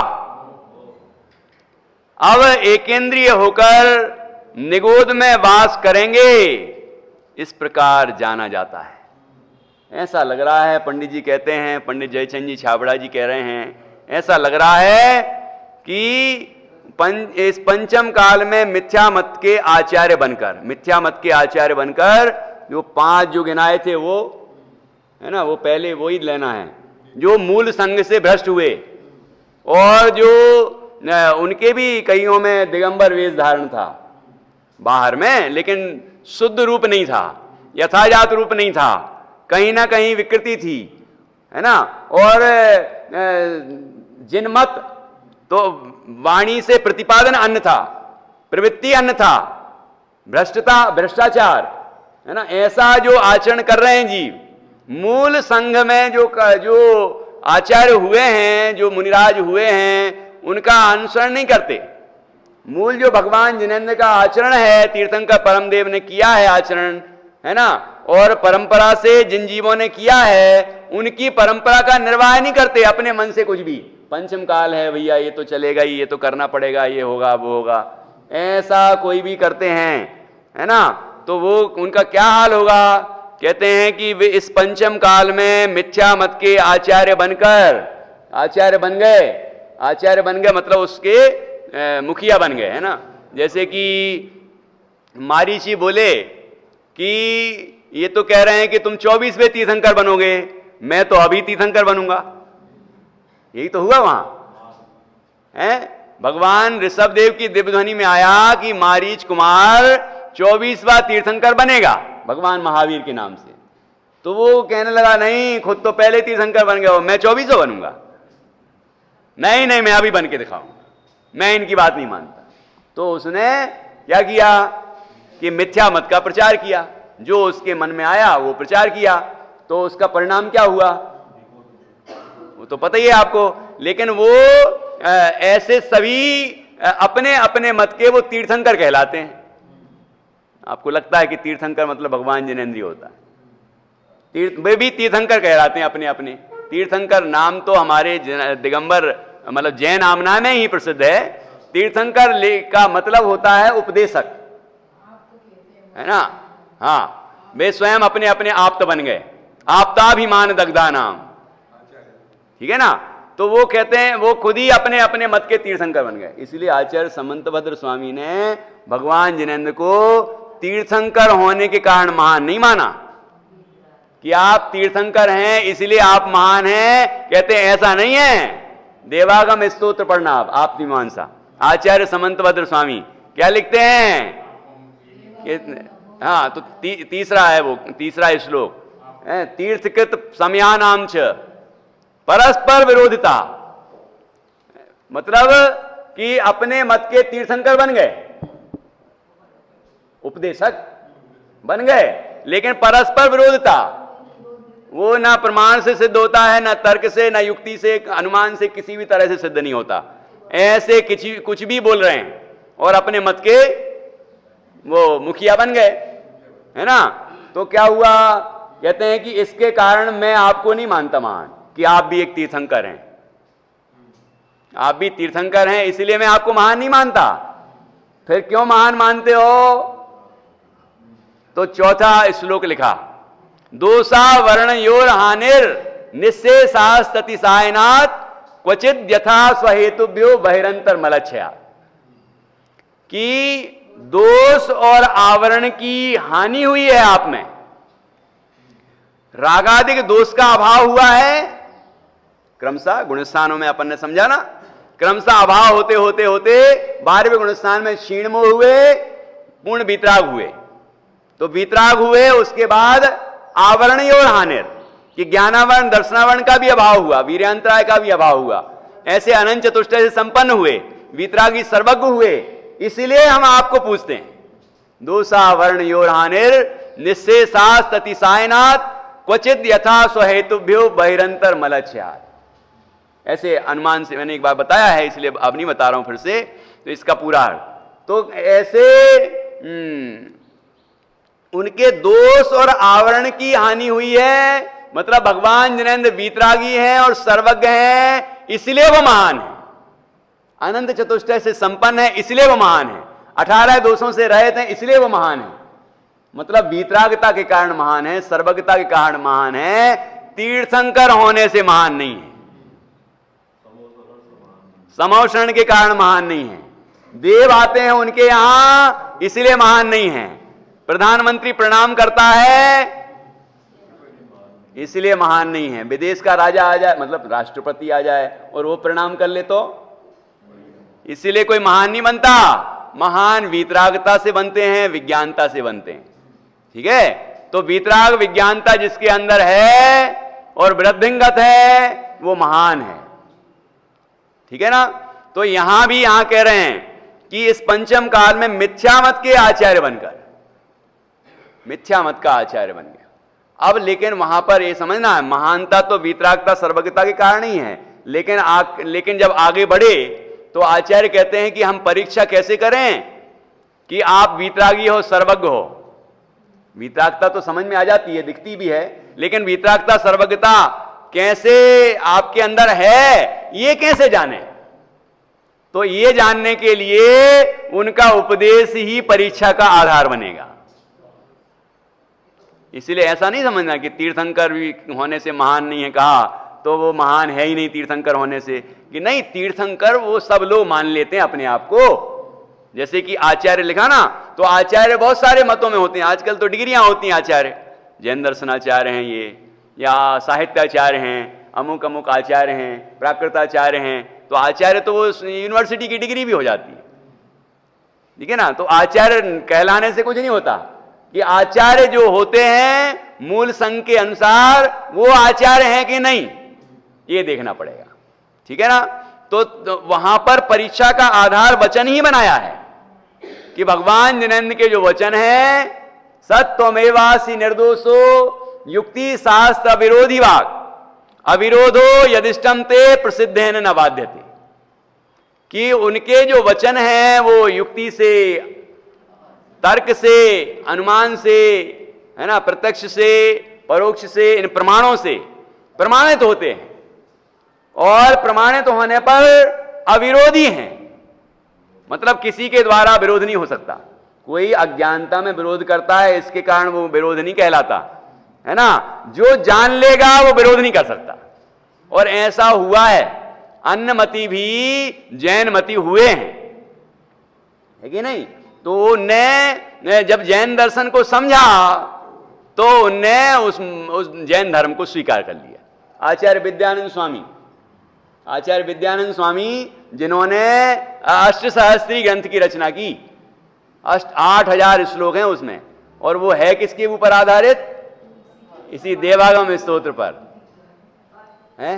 अब एकेंद्रिय होकर निगोद में वास करेंगे, इस प्रकार जाना जाता है। ऐसा लग रहा है, पंडित जी कहते हैं, पंडित जयचंद जी छाबड़ा जी कह रहे हैं, ऐसा लग रहा है कि इस पंचम काल में मिथ्या मत के आचार्य बनकर जो 5 जो गिनाए थे वो, है ना, वो पहले वो ही लेना है, जो मूल संग से भ्रष्ट हुए और जो उनके भी कईयों में दिगंबर वेश धारण था बाहर में, लेकिन शुद्ध रूप नहीं था, यथाजात रूप नहीं था, कहीं ना कहीं विकृति थी, है ना। और जिनमत तो वाणी से प्रतिपादन अन्य था, प्रवृत्ति अन्य था, भ्रष्टाचार, है ना, ऐसा जो आचरण कर रहे हैं जीव, मूल संघ में जो आचार्य हुए हैं, जो मुनिराज हुए हैं, उनका अनुसरण नहीं करते। मूल जो भगवान जिनेंद्र का आचरण है, तीर्थंकर परमदेव ने किया है आचरण, है ना, और परंपरा से जिन जीवों ने किया है उनकी परंपरा का निर्वाह नहीं करते अपने मन से कुछ भी। पंचम काल है भैया, ये तो चलेगा ही, ये तो करना पड़ेगा, ये होगा वो होगा, ऐसा कोई भी करते हैं, है ना, तो वो उनका क्या हाल होगा? कहते हैं कि वे इस पंचम काल में मिथ्या मत के आचार्य बन गए मतलब उसके मुखिया बन गए, है ना। जैसे कि मारीची बोले कि ये तो कह रहे हैं कि तुम 24वें तीर्थंकर बनोगे, मैं तो अभी तीर्थंकर बनूंगा, यही तो हुआ वहां, है। भगवान ऋषभदेव की दिव्य ध्वनि में आया कि मारीच कुमार 24वां तीर्थंकर बनेगा भगवान महावीर के नाम से, तो वो कहने लगा नहीं, खुद तो पहले तीर्थंकर बन गए हो, मैं 2400 बनूंगा। नहीं नहीं, मैं अभी बन के दिखाऊंगा, मैं इनकी बात नहीं मानता। तो उसने क्या किया कि मिथ्या मत का प्रचार किया, जो उसके मन में आया वो प्रचार किया। तो उसका परिणाम क्या हुआ वो तो पता ही है आपको। लेकिन वो ऐसे सभी अपने अपने मत के वो तीर्थंकर कहलाते हैं। आपको लगता है कि तीर्थंकर मतलब भगवान जिनेंद्रिय होता है, वे भी तीर्थंकर कहलाते हैं अपने अपने। तीर्थंकर नाम तो हमारे दिगंबर मतलब जैन आमना में ही प्रसिद्ध है। तीर्थंकर का मतलब होता है उपदेशक, है ना। हाँ, वे स्वयं अपने अपने आप्त बन गए, आप्ताभिमान दग्धा नाम, ठीक है ना। तो वो कहते हैं वो खुद ही अपने अपने मत के तीर्थंकर बन गए। इसलिए आचार्य समंतभद्र स्वामी ने भगवान जिनेंद्र को तीर्थंकर होने के कारण महान नहीं माना कि आप तीर्थंकर हैं इसलिए आप महान हैं। कहते हैं ऐसा नहीं है। देवागम स्तोत्र पढ़ना आप मीमांसा आचार्य समंतभद्र स्वामी क्या लिखते हैं। हाँ, तो तीसरा है वो, तीसरा श्लोक, तीर्थकृत समयानाम च परस्पर विरोधिता, मतलब कि अपने मत के तीर्थंकर बन गए, उपदेशक बन गए, लेकिन परस्पर विरोधिता वो ना प्रमाण से सिद्ध होता है, ना तर्क से, ना युक्ति से, अनुमान से, किसी भी तरह से सिद्ध नहीं होता। ऐसे कुछ भी बोल रहे हैं और अपने मत के वो मुखिया बन गए, है ना। तो क्या हुआ, कहते हैं कि इसके कारण मैं आपको नहीं मानता महान, कि आप भी एक तीर्थंकर हैं, आप भी तीर्थंकर हैं इसलिए मैं आपको महान नहीं मानता। फिर क्यों महान मानते हो। तो चौथा श्लोक लिखा, दोषा वर्ण योर हानिर निःशेषास्ततिसायनात् क्वचिद यथा स्वहेतुभ्यो बहिरंतर मलच्छया, कि दोष और आवरण की हानि हुई है आप में, रागादिक दोष का अभाव हुआ है। क्रमशः गुणस्थानों में अपन ने समझा ना, क्रमशः अभाव होते होते होते 12वें गुणस्थान में क्षीणमोह हुए, पूर्ण वितराग हुए। तो वितराग हुए, उसके बाद आवरण और हानिर कि ज्ञानावरण दर्शनावरण का भी अभाव हुआ, वीर्यांतराय का भी अभाव हुआ। ऐसे अनंत चतुष्टय से संपन्न हुए, वितरागी सर्वज्ञ हुए। इसलिए हम आपको पूछते हैं, दोषावर्ण योर हानिर निःशेषास्ततिसायनात् क्वचिद यथा स्वहेतुभ्यो बहिरंतर मलच्छया। ऐसे अनुमान से मैंने एक बार बताया है, इसलिए अब नहीं बता रहा हूं फिर से। तो इसका पूरा तो ऐसे उनके दोष और आवरण की हानि हुई है, मतलब भगवान जिनेंद्र वीतरागी हैं और सर्वज्ञ हैं, इसलिए वो महान है। अनंत चतुष्टय से संपन्न है इसलिए वो महान है। 18 दोषों से रहित हैं इसलिए वो महान है। मतलब वीतरागता के कारण महान है, सर्वज्ञता के कारण महान है, तीर्थंकर होने से महान नहीं है, समौषण के कारण महान नहीं है। देव आते हैं उनके यहां इसलिए महान नहीं है। प्रधानमंत्री प्रणाम करता है इसलिए महान नहीं है। विदेश का राजा आ जाए, मतलब राष्ट्रपति आ जाए और वो प्रणाम कर ले तो इसलिए कोई महान नहीं बनता। महान वीतरागता से बनते हैं, विज्ञानता से बनते हैं, ठीक है। तो वीतराग विज्ञानता जिसके अंदर है और वृद्धिंगत है वो महान है, ठीक है ना। तो यहां भी यहां कह रहे हैं कि इस पंचम काल में मिथ्या मत के आचार्य बनकर, मिथ्या मत का आचार्य बन गया। अब लेकिन वहां पर यह समझना है, महानता तो वीतरागता सर्वज्ञता के कारण ही है, लेकिन जब आगे बढ़े तो आचार्य कहते हैं कि हम परीक्षा कैसे करें कि आप वीतरागी हो, सर्वज्ञ हो। वीतरागता तो समझ में आ जाती है, दिखती भी है, लेकिन वीतरागता सर्वज्ञता कैसे आपके अंदर है ये कैसे जाने। तो ये जानने के लिए उनका उपदेश ही परीक्षा का आधार बनेगा। इसलिए ऐसा नहीं समझना कि तीर्थंकर भी होने से महान नहीं है कहा तो वो महान है ही नहीं तीर्थंकर होने से, कि नहीं, तीर्थंकर वो सब लोग मान लेते हैं अपने आप को। जैसे कि आचार्य लिखा ना, तो आचार्य बहुत सारे मतों में होते हैं। आजकल तो डिग्रियां होती हैं आचार्य, जैन दर्शनाचार्य हैं ये, या साहित्याचार्य हैं, अमुक अमुक आचार्य हैं, प्राकृताचार्य हैं। तो आचार्य तो वो यूनिवर्सिटी की डिग्री भी हो जाती है, ठीक है ना। तो आचार्य कहलाने से कुछ नहीं होता, कि आचार्य जो होते हैं मूल संघ के अनुसार वो आचार्य हैं कि नहीं, ये देखना पड़ेगा। ठीक है ना। तो वहां पर परीक्षा का आधार वचन ही बनाया है कि भगवान जिनेन्द्र के जो वचन है, सत्वमेवासि निर्दोषो युक्ति शास्त्र अविरोधी वाक अविरोधो यदिष्टम ते प्रसिद्धेन न बाध्यते, कि उनके जो वचन हैं वो युक्ति से, तर्क से, अनुमान से, है ना, प्रत्यक्ष से, परोक्ष से, इन प्रमाणों से प्रमाणित होते हैं और प्रमाणित होने पर अविरोधी हैं। मतलब किसी के द्वारा विरोध नहीं हो सकता। कोई अज्ञानता में विरोध करता है, इसके कारण वो विरोध नहीं कहलाता, है ना। जो जान लेगा वो विरोध नहीं कर सकता। और ऐसा हुआ है, अन्नमति भी जैन मति हुए हैं, है कि नहीं। तो उनने जब जैन दर्शन को समझा तो उनने उस जैन धर्म को स्वीकार कर लिया। आचार्य विद्यानंद स्वामी जिन्होंने अष्टसहस्त्री ग्रंथ की रचना की, 8000 श्लोक हैं उसमें, और वो है किसके ऊपर आधारित, इसी देवागम स्तोत्र पर है।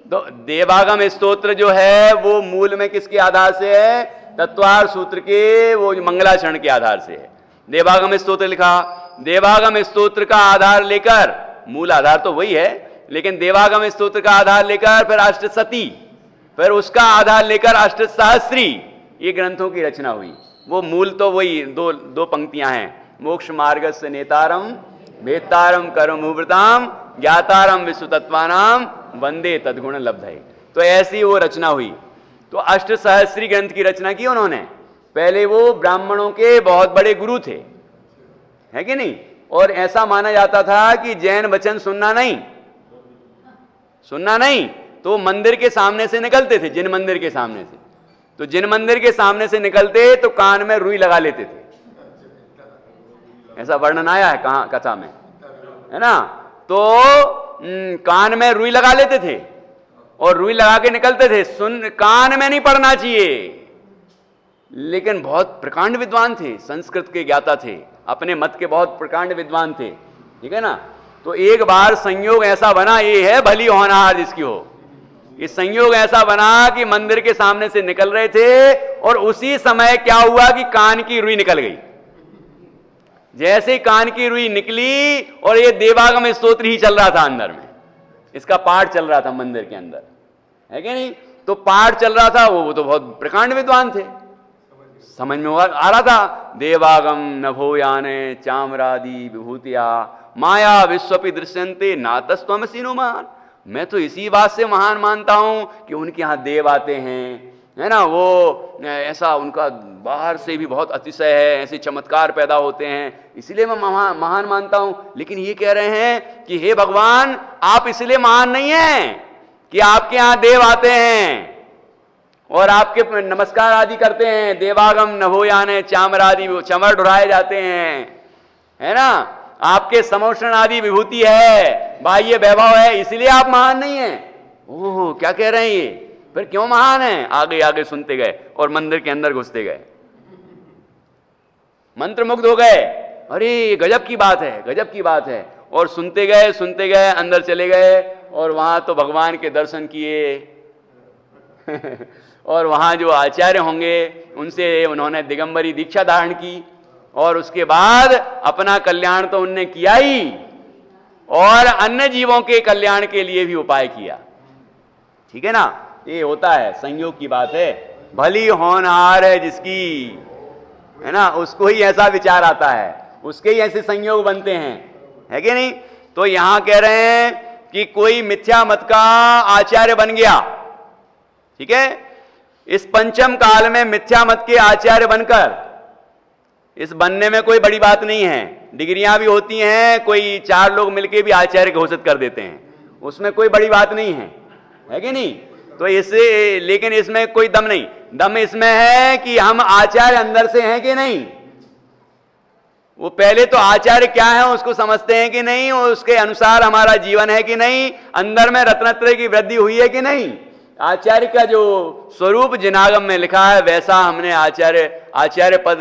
तो देवागम स्तोत्र जो है वो मूल में किसके आधार से है, तत्वार सूत्र के वो मंगलाचरण के आधार से है। देवागम स्तोत्र लिखा, देवागम स्तोत्र का आधार लेकर, मूल आधार तो वही है, लेकिन देवागम स्तोत्र का आधार लेकर फिर अष्टसती, फिर उसका आधार लेकर अष्टसहस्त्री, ये ग्रंथों की रचना हुई। वो मूल तो वही दो पंक्तियां हैं, मोक्ष मार्ग से नेतारम वेत्तारम कर्मभृताम ज्ञातारम विश्वतत्वानाम वंदे तद्गुण लब्धये। तो ऐसी वो रचना हुई। तो अष्टसहस्त्री ग्रंथ की रचना की उन्होंने। पहले वो ब्राह्मणों के बहुत बड़े गुरु थे, है कि नहीं। और ऐसा माना जाता था कि जैन वचन सुनना नहीं तो मंदिर के सामने से निकलते थे, जिन मंदिर के सामने से, तो जिन मंदिर के सामने से निकलते तो कान में रुई लगा लेते थे। ऐसा वर्णन आया है कहां कथा में, है ना। तो कान में रुई लगा लेते थे और रुई लगा के निकलते थे। कान में नहीं पढ़ना चाहिए, लेकिन बहुत प्रकांड विद्वान थे, संस्कृत के ज्ञाता थे, अपने मत के बहुत प्रकांड विद्वान थे, ठीक है ना। तो एक बार संयोग ऐसा बना, ये है भली होनहार जिसकी हो, ये संयोग ऐसा बना कि मंदिर के सामने से निकल रहे थे और उसी समय क्या हुआ कि कान की रुई निकल गई। जैसे ही कान की रुई निकली और ये देवागम स्तोत्र ही चल रहा था अंदर में, इसका पाठ चल रहा था मंदिर के अंदर, है कि नहीं। तो पाठ चल रहा था, वो तो बहुत प्रकांड विद्वान थे, समझ में आ रहा था। देवागम नभोयाने चामरादि विभूतिया माया विश्वपि दृश्यन्ते नातस्त्वमसि नो महान। मैं तो इसी बात से महान मानता हूं कि उनके यहाँ देव आते हैं, है ना। वो ऐसा उनका बाहर से भी बहुत अतिशय है, ऐसे चमत्कार पैदा होते हैं, इसलिए मैं महान मानता हूं। लेकिन ये कह रहे हैं कि हे भगवान, आप इसलिए महान नहीं हैं कि आपके यहाँ देव आते हैं और आपके नमस्कार आदि करते हैं। देवागम नभोयाने चामरादि, चमर ढुराए जाते हैं, है ना। आपके समोषण आदि विभूति है, बाह्य वैभव है, इसलिए आप महान नहीं हैं। ओह, क्या कह रहे हैं ये, फिर क्यों महान है। आगे आगे सुनते गए और मंदिर के अंदर घुसते गए, मंत्रमुग्ध हो गए। अरे गजब की बात है, गजब की बात है। और सुनते गए अंदर चले गए और वहां तो भगवान के दर्शन किए और वहां जो आचार्य होंगे उनसे उन्होंने दिगंबरी दीक्षा धारण की और उसके बाद अपना कल्याण तो उनने किया ही और अन्य जीवों के कल्याण के लिए भी उपाय किया, ठीक है ना। ये होता है, संयोग की बात है। भली होनहार है जिसकी, है ना, उसको ही ऐसा विचार आता है, उसके ही ऐसे संयोग बनते हैं, है कि नहीं। तो यहां कह रहे हैं कि कोई मिथ्या मत का आचार्य बन गया, ठीक है। इस पंचम काल में मिथ्या मत के आचार्य बनकर, इस बनने में कोई बड़ी बात नहीं है, डिग्रियां भी होती हैं, कोई 4 लोग मिलकर भी आचार्य घोषित कर देते हैं, उसमें कोई बड़ी बात नहीं है कि नहीं। तो इसे, लेकिन इसमें कोई दम नहीं, दम इसमें है कि हम आचार्य अंदर से हैं कि नहीं। वो पहले तो आचार्य क्या है उसको समझते हैं कि नहीं, और उसके अनुसार हमारा जीवन है कि नहीं, अंदर में रत्नत्रय की वृद्धि हुई है कि नहीं। आचार्य का जो स्वरूप जिनागम में लिखा है वैसा हमने आचार्य पद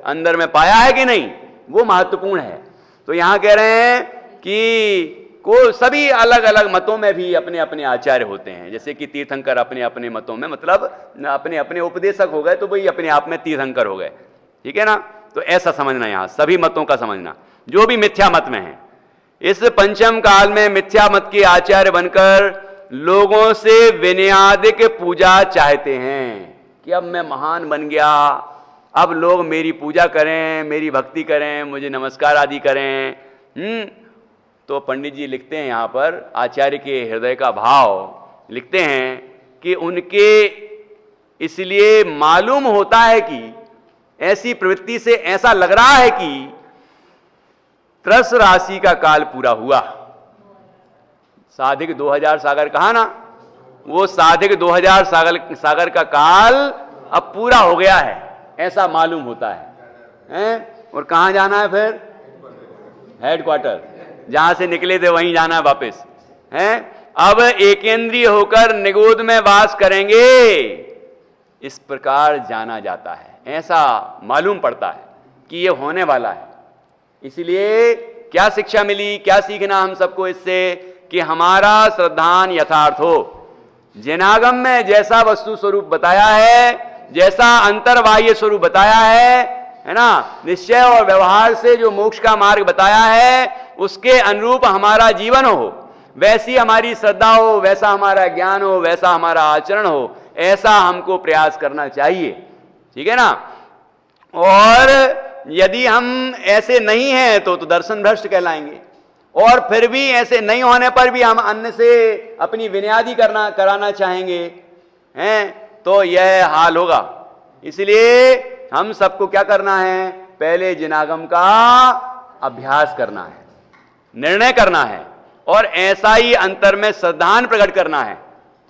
अंदर में पाया है कि नहीं, वो महत्वपूर्ण है। तो यहां कह रहे हैं कि को सभी अलग अलग मतों में भी अपने अपने आचार्य होते हैं, जैसे कि तीर्थंकर अपने अपने मतों में, मतलब अपने अपने उपदेशक हो गए तो वही अपने आप में तीर्थंकर हो गए, ठीक है ना। तो ऐसा समझना, यहां सभी मतों का समझना, जो भी मिथ्या मत में है। इस पंचम काल में मिथ्या मत के आचार्य बनकर लोगों से विनयादिक पूजा चाहते हैं कि अब मैं महान बन गया, अब लोग मेरी पूजा करें, मेरी भक्ति करें, मुझे नमस्कार आदि करें। तो पंडित जी लिखते हैं यहाँ पर, आचार्य के हृदय का भाव लिखते हैं कि उनके इसलिए मालूम होता है कि ऐसी प्रवृत्ति से ऐसा लग रहा है कि त्रस राशि का काल पूरा हुआ। साधिक 2000 सागर कहा ना, वो साधिक 2000 सागर का काल अब पूरा हो गया है, ऐसा मालूम होता है? और कहां जाना है फिर? हेडक्वार्टर, जहां से निकले थे वहीं जाना है वापस, हैं? अब एकेंद्रीय होकर निगोद में वास करेंगे, इस प्रकार जाना जाता है, ऐसा मालूम पड़ता है कि ये होने वाला है। इसलिए क्या शिक्षा मिली, क्या सीखना हम सबको इससे, कि हमारा श्रद्धान यथार्थ हो। जिनागम में जैसा वस्तु स्वरूप बताया है, जैसा अंतर्बाह्य स्वरूप बताया है ना, निश्चय और व्यवहार से जो मोक्ष का मार्ग बताया है, उसके अनुरूप हमारा जीवन हो, वैसी हमारी श्रद्धा हो, वैसा हमारा ज्ञान हो, वैसा हमारा आचरण हो, ऐसा हमको प्रयास करना चाहिए, ठीक है ना। और यदि हम ऐसे नहीं हैं तो दर्शन भ्रष्ट कहलाएंगे, और फिर भी ऐसे नहीं होने पर भी हम अन्य से अपनी विनयादी कराना चाहेंगे, हैं, तो यह हाल होगा। इसलिए हम सबको क्या करना है, पहले जिनागम का अभ्यास करना है, निर्णय करना है, और ऐसा ही अंतर में श्रद्धान प्रकट करना है,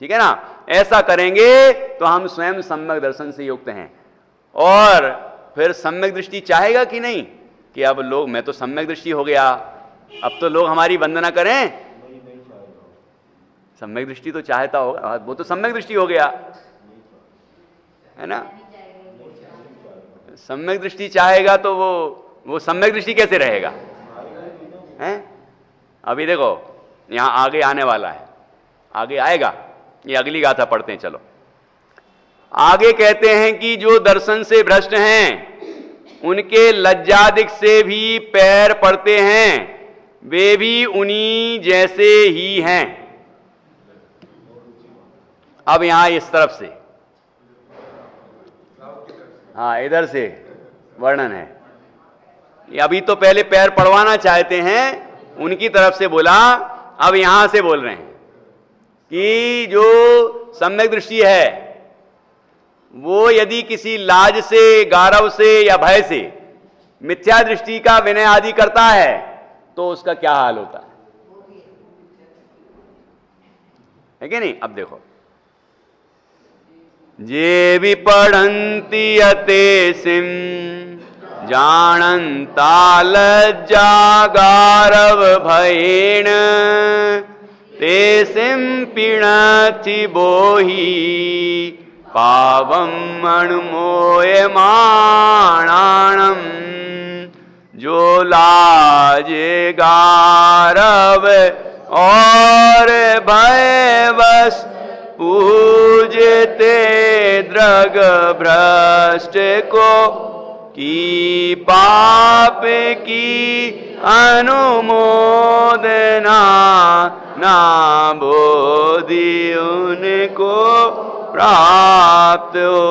ठीक है ना। ऐसा करेंगे तो हम स्वयं सम्यक दर्शन से युक्त हैं। और फिर सम्यक दृष्टि चाहेगा कि नहीं, कि अब लोग, मैं तो सम्यक दृष्टि हो गया, अब तो लोग हमारी वंदना करें। सम्यक दृष्टि तो चाहता होगा, वो तो सम्यक दृष्टि हो गया, है ना। सम्यक दृष्टि चाहेगा तो वो सम्यक दृष्टि कैसे रहेगा, हैं? अभी देखो यहां आगे आने वाला है, आगे आएगा, ये अगली गाथा पढ़ते हैं। चलो आगे कहते हैं कि जो दर्शन से भ्रष्ट हैं उनके लज्जादिक से भी पैर पड़ते हैं, वे भी उन्हीं जैसे ही हैं। अब यहां इस तरफ से, हाँ इधर से वर्णन है। अभी तो पहले पैर पड़वाना चाहते हैं, उनकी तरफ से बोला, अब यहां से बोल रहे हैं कि जो सम्यक दृष्टि है वो यदि किसी लाज से, गारव से या भय से मिथ्या दृष्टि का विनय आदि करता है तो उसका क्या हाल होता है कि नहीं। अब देखो, जे भी पढ़ंती अते सिम जानंता लज्जा गारव भयेन, ते सिम पिणति बोही पावम अणुमोय माणाणम। जो लाज गारव और भय बस पूजते द्रग भ्रष्ट को, की पाप की अनुमोदना ना बोधि उनको प्राप्त हो।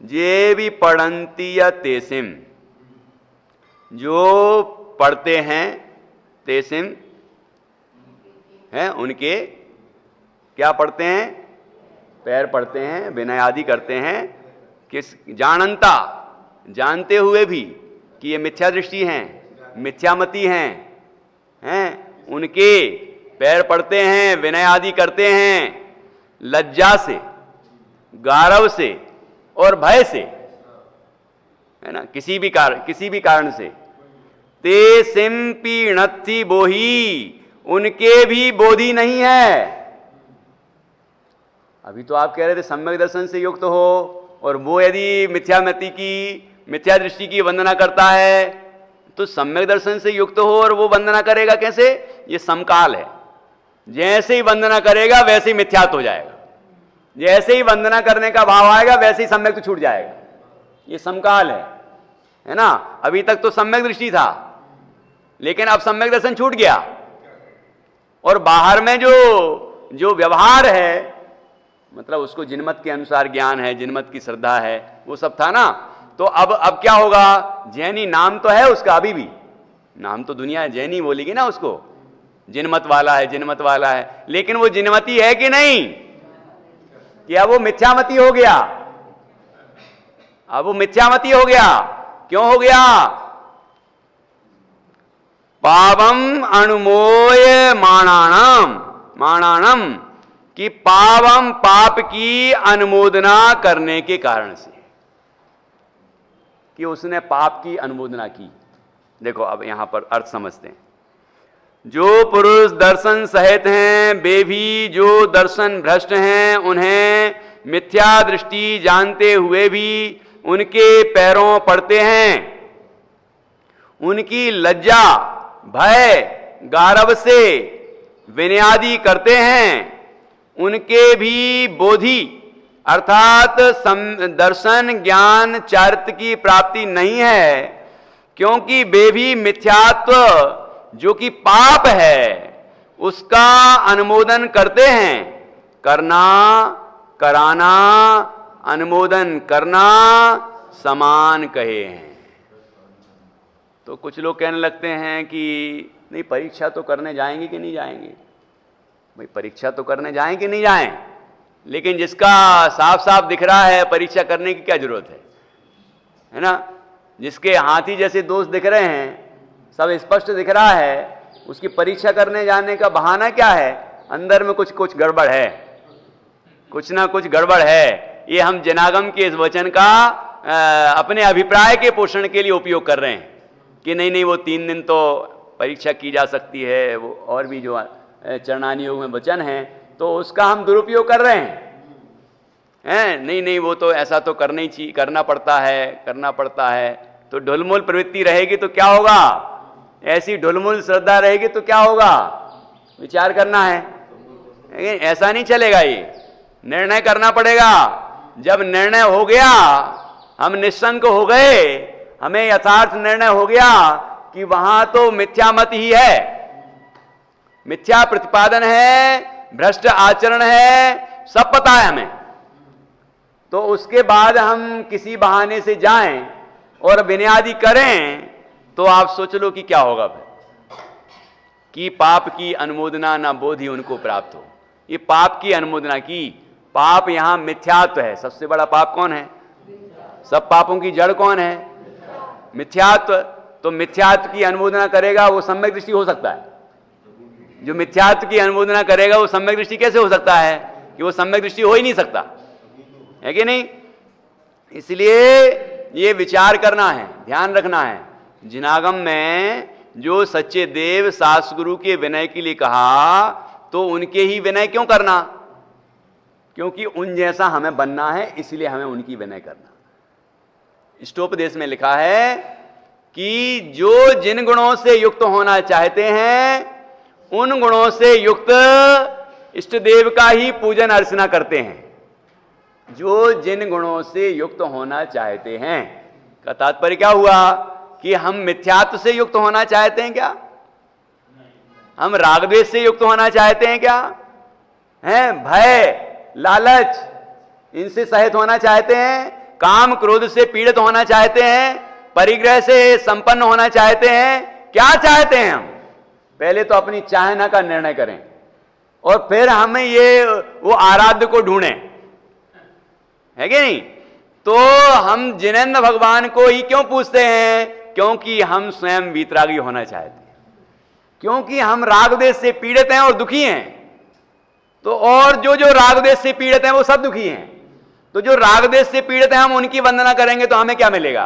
जे भी पढ़ंती या तेसिम, जो पढ़ते हैं, तेसिम हैं उनके, क्या पढ़ते हैं, पैर पढ़ते हैं, विनय आदि करते हैं, किस जानंता, जानते हुए भी कि ये मिथ्या दृष्टि हैं, मिथ्यामती हैं, उनके पैर पढ़ते हैं, विनय आदि करते हैं, लज्जा से, गारव से और भय से, है ना, किसी भी कारण से। ते सिम पीणत्थि बोही, उनके भी बोधि नहीं है। अभी तो आप कह रहे थे सम्यक दर्शन से युक्त हो, और वो यदि मिथ्यामति की, मिथ्या दृष्टि की वंदना करता है तो सम्यक दर्शन से युक्त हो और वो वंदना करेगा कैसे? ये समकाल है। जैसे ही वंदना करेगा वैसे ही मिथ्यात्व हो जाएगा, जैसे ही वंदना करने का भाव आएगा वैसे ही सम्यक तो छूट जाएगा। ये समकाल है ना। अभी तक तो सम्यक दृष्टि था, लेकिन अब सम्यक दर्शन छूट गया और बाहर में जो व्यवहार है, मतलब उसको जिनमत के अनुसार ज्ञान है, जिनमत की श्रद्धा है, वो सब था ना। तो अब क्या होगा? जैनी नाम तो है उसका, अभी भी नाम तो दुनिया जैनी बोलेगी ना उसको, जिनमत वाला है, जिनमत वाला है, लेकिन वो जिनमती है कि नहीं? क्या वो मिथ्यामती हो गया? अब वो मिथ्यामती हो गया। क्यों हो गया? पावम अनुमोय माणानम कि पावम पाप की अनुमोदना करने के कारण से, कि उसने पाप की अनुमोदना की। देखो अब यहां पर अर्थ समझते हैं। जो पुरुष दर्शन सहित हैं वे भी जो दर्शन भ्रष्ट हैं, उन्हें मिथ्या दृष्टि जानते हुए भी उनके पैरों पड़ते हैं। उनकी लज्जा भय गारव से विनयादि करते हैं। उनके भी बोधि अर्थात दर्शन ज्ञान चारित्र की प्राप्ति नहीं है, क्योंकि वे भी मिथ्यात्व जो कि पाप है उसका अनुमोदन करते हैं। करना कराना अनुमोदन करना समान कहे हैं। तो कुछ लोग कहने लगते हैं कि नहीं, परीक्षा तो करने जाएंगे कि नहीं जाएंगे? भाई परीक्षा तो करने जाएं कि नहीं जाएं, लेकिन जिसका साफ साफ दिख रहा है परीक्षा करने की क्या जरूरत है ना? जिसके हाथी जैसे दोष दिख रहे हैं, सब स्पष्ट दिख रहा है, उसकी परीक्षा करने जाने का बहाना क्या है? अंदर में कुछ गड़बड़ है, कुछ ना कुछ गड़बड़ है। ये हम जनागम के इस वचन का अपने अभिप्राय के पोषण के लिए उपयोग कर रहे हैं कि नहीं वो 3 दिन तो परीक्षा की जा सकती है, वो और भी जो चरणानी योग में वचन है तो उसका हम दुरुपयोग कर रहे हैं। नहीं वो तो ऐसा तो करना पड़ता है। तो ढुलमुल प्रवृत्ति रहेगी तो क्या होगा? ऐसी ढुलमुल श्रद्धा रहेगी तो क्या होगा? विचार करना है। लेकिन ऐसा नहीं चलेगा, ये निर्णय करना पड़ेगा। जब निर्णय हो गया, हम निशंक हो गए, हमें यथार्थ निर्णय हो गया कि वहां तो मिथ्या मत ही है, मिथ्या प्रतिपादन है, भ्रष्ट आचरण है, सब पता है हमें, तो उसके बाद हम किसी बहाने से जाएं और विनयादि करें तो आप सोच लो कि क्या होगा फिर? कि पाप की अनुमोदना ना बोधि उनको प्राप्त हो। ये पाप की अनुमोदना की, पाप यहां मिथ्यात्व है। सबसे बड़ा पाप कौन है? सब पापों की जड़ कौन है? मिथ्यात्व। तो मिथ्यात्व की अनुमोदना करेगा वो सम्यक दृष्टि हो सकता है? जो मिथ्यात्व की अनुमोदना करेगा वो सम्यक दृष्टि कैसे हो सकता है? कि वो सम्यक दृष्टि हो ही नहीं सकता है कि नहीं? इसलिए ये विचार करना है, ध्यान रखना है। जिनागम में जो सच्चे देव शास्त्र गुरु के विनय के लिए कहा, तो उनके ही विनय क्यों करना? क्योंकि उन जैसा हमें बनना है, इसलिए हमें उनकी विनय करना। इष्टोपदेश में लिखा है कि जो जिन गुणों से युक्त होना चाहते हैं उन गुणों से युक्त इष्ट देव का ही पूजन अर्चना करते हैं। जो जिन गुणों से युक्त होना चाहते हैं का तात्पर्य क्या हुआ? कि हम मिथ्यात्व से युक्त होना चाहते हैं क्या? हम रागद्वेष से युक्त होना चाहते हैं क्या? हैं भय लालच इनसे सहित होना चाहते हैं? काम क्रोध से पीड़ित होना चाहते हैं? परिग्रह से संपन्न होना चाहते हैं? क्या चाहते हैं हम? पहले तो अपनी चाहना का निर्णय करें और फिर हमें ये वो आराध्य को ढूंढें, है कि नहीं? तो हम जिनेंद्र भगवान को ही क्यों पूछते हैं? क्योंकि हम स्वयं वीतरागी होना चाहते हैं, क्योंकि हम रागद्वेष से पीड़ित हैं और दुखी हैं। तो और जो रागद्वेष से पीड़ित हैं वो सब दुखी हैं। तो जो रागद्वेष से पीड़ित हैं हम उनकी वंदना करेंगे तो हमें क्या मिलेगा?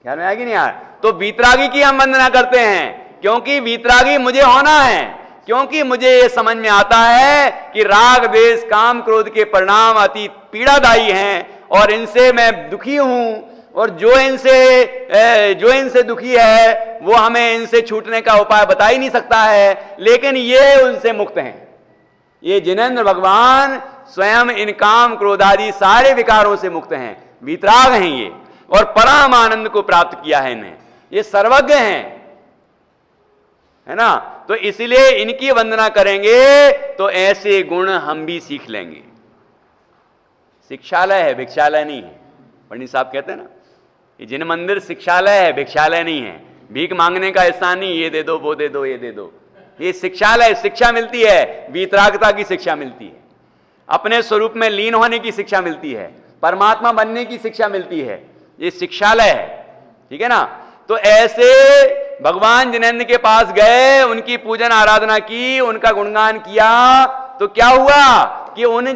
ख्याल में आएगी नहीं यार? तो वीतरागी की हम वंदना करते हैं क्योंकि वीतरागी मुझे होना है, क्योंकि मुझे ये समझ में आता है कि राग द्वेष काम क्रोध के परिणाम अति पीड़ादायी हैं और इनसे मैं दुखी हूं और जो इनसे दुखी है वो हमें इनसे छूटने का उपाय बता ही नहीं सकता है, लेकिन ये उनसे मुक्त हैं। ये जिनेंद्र भगवान स्वयं इन काम क्रोध आदि सारे विकारों से मुक्त हैं, वीतराग हैं ये, और परम आनंद को प्राप्त किया है इन्हें। ये सर्वज्ञ हैं, है ना। तो इसलिए इनकी वंदना करेंगे तो ऐसे गुण हम भी सीख लेंगे। शिक्षालय है, भिक्षालय नहीं है। पंडित साहब कहते हैं ना, ये जिन मंदिर शिक्षालय है, भिक्षालय नहीं है। भीख मांगने का स्थान नहीं, ये दे दो, वो दे दो, ये दे दो। ये शिक्षालय, शिक्षा मिलती है, वीतरागता की शिक्षा मिलती है, अपने स्वरूप में लीन होने की शिक्षा मिलती है, परमात्मा बनने की शिक्षा मिलती है। ये शिक्षालय है, ठीक है ना। तो ऐसे भगवान जिनेंद्र के पास गए, उनकी पूजन आराधना की, उनका गुणगान किया, तो क्या हुआ कि उन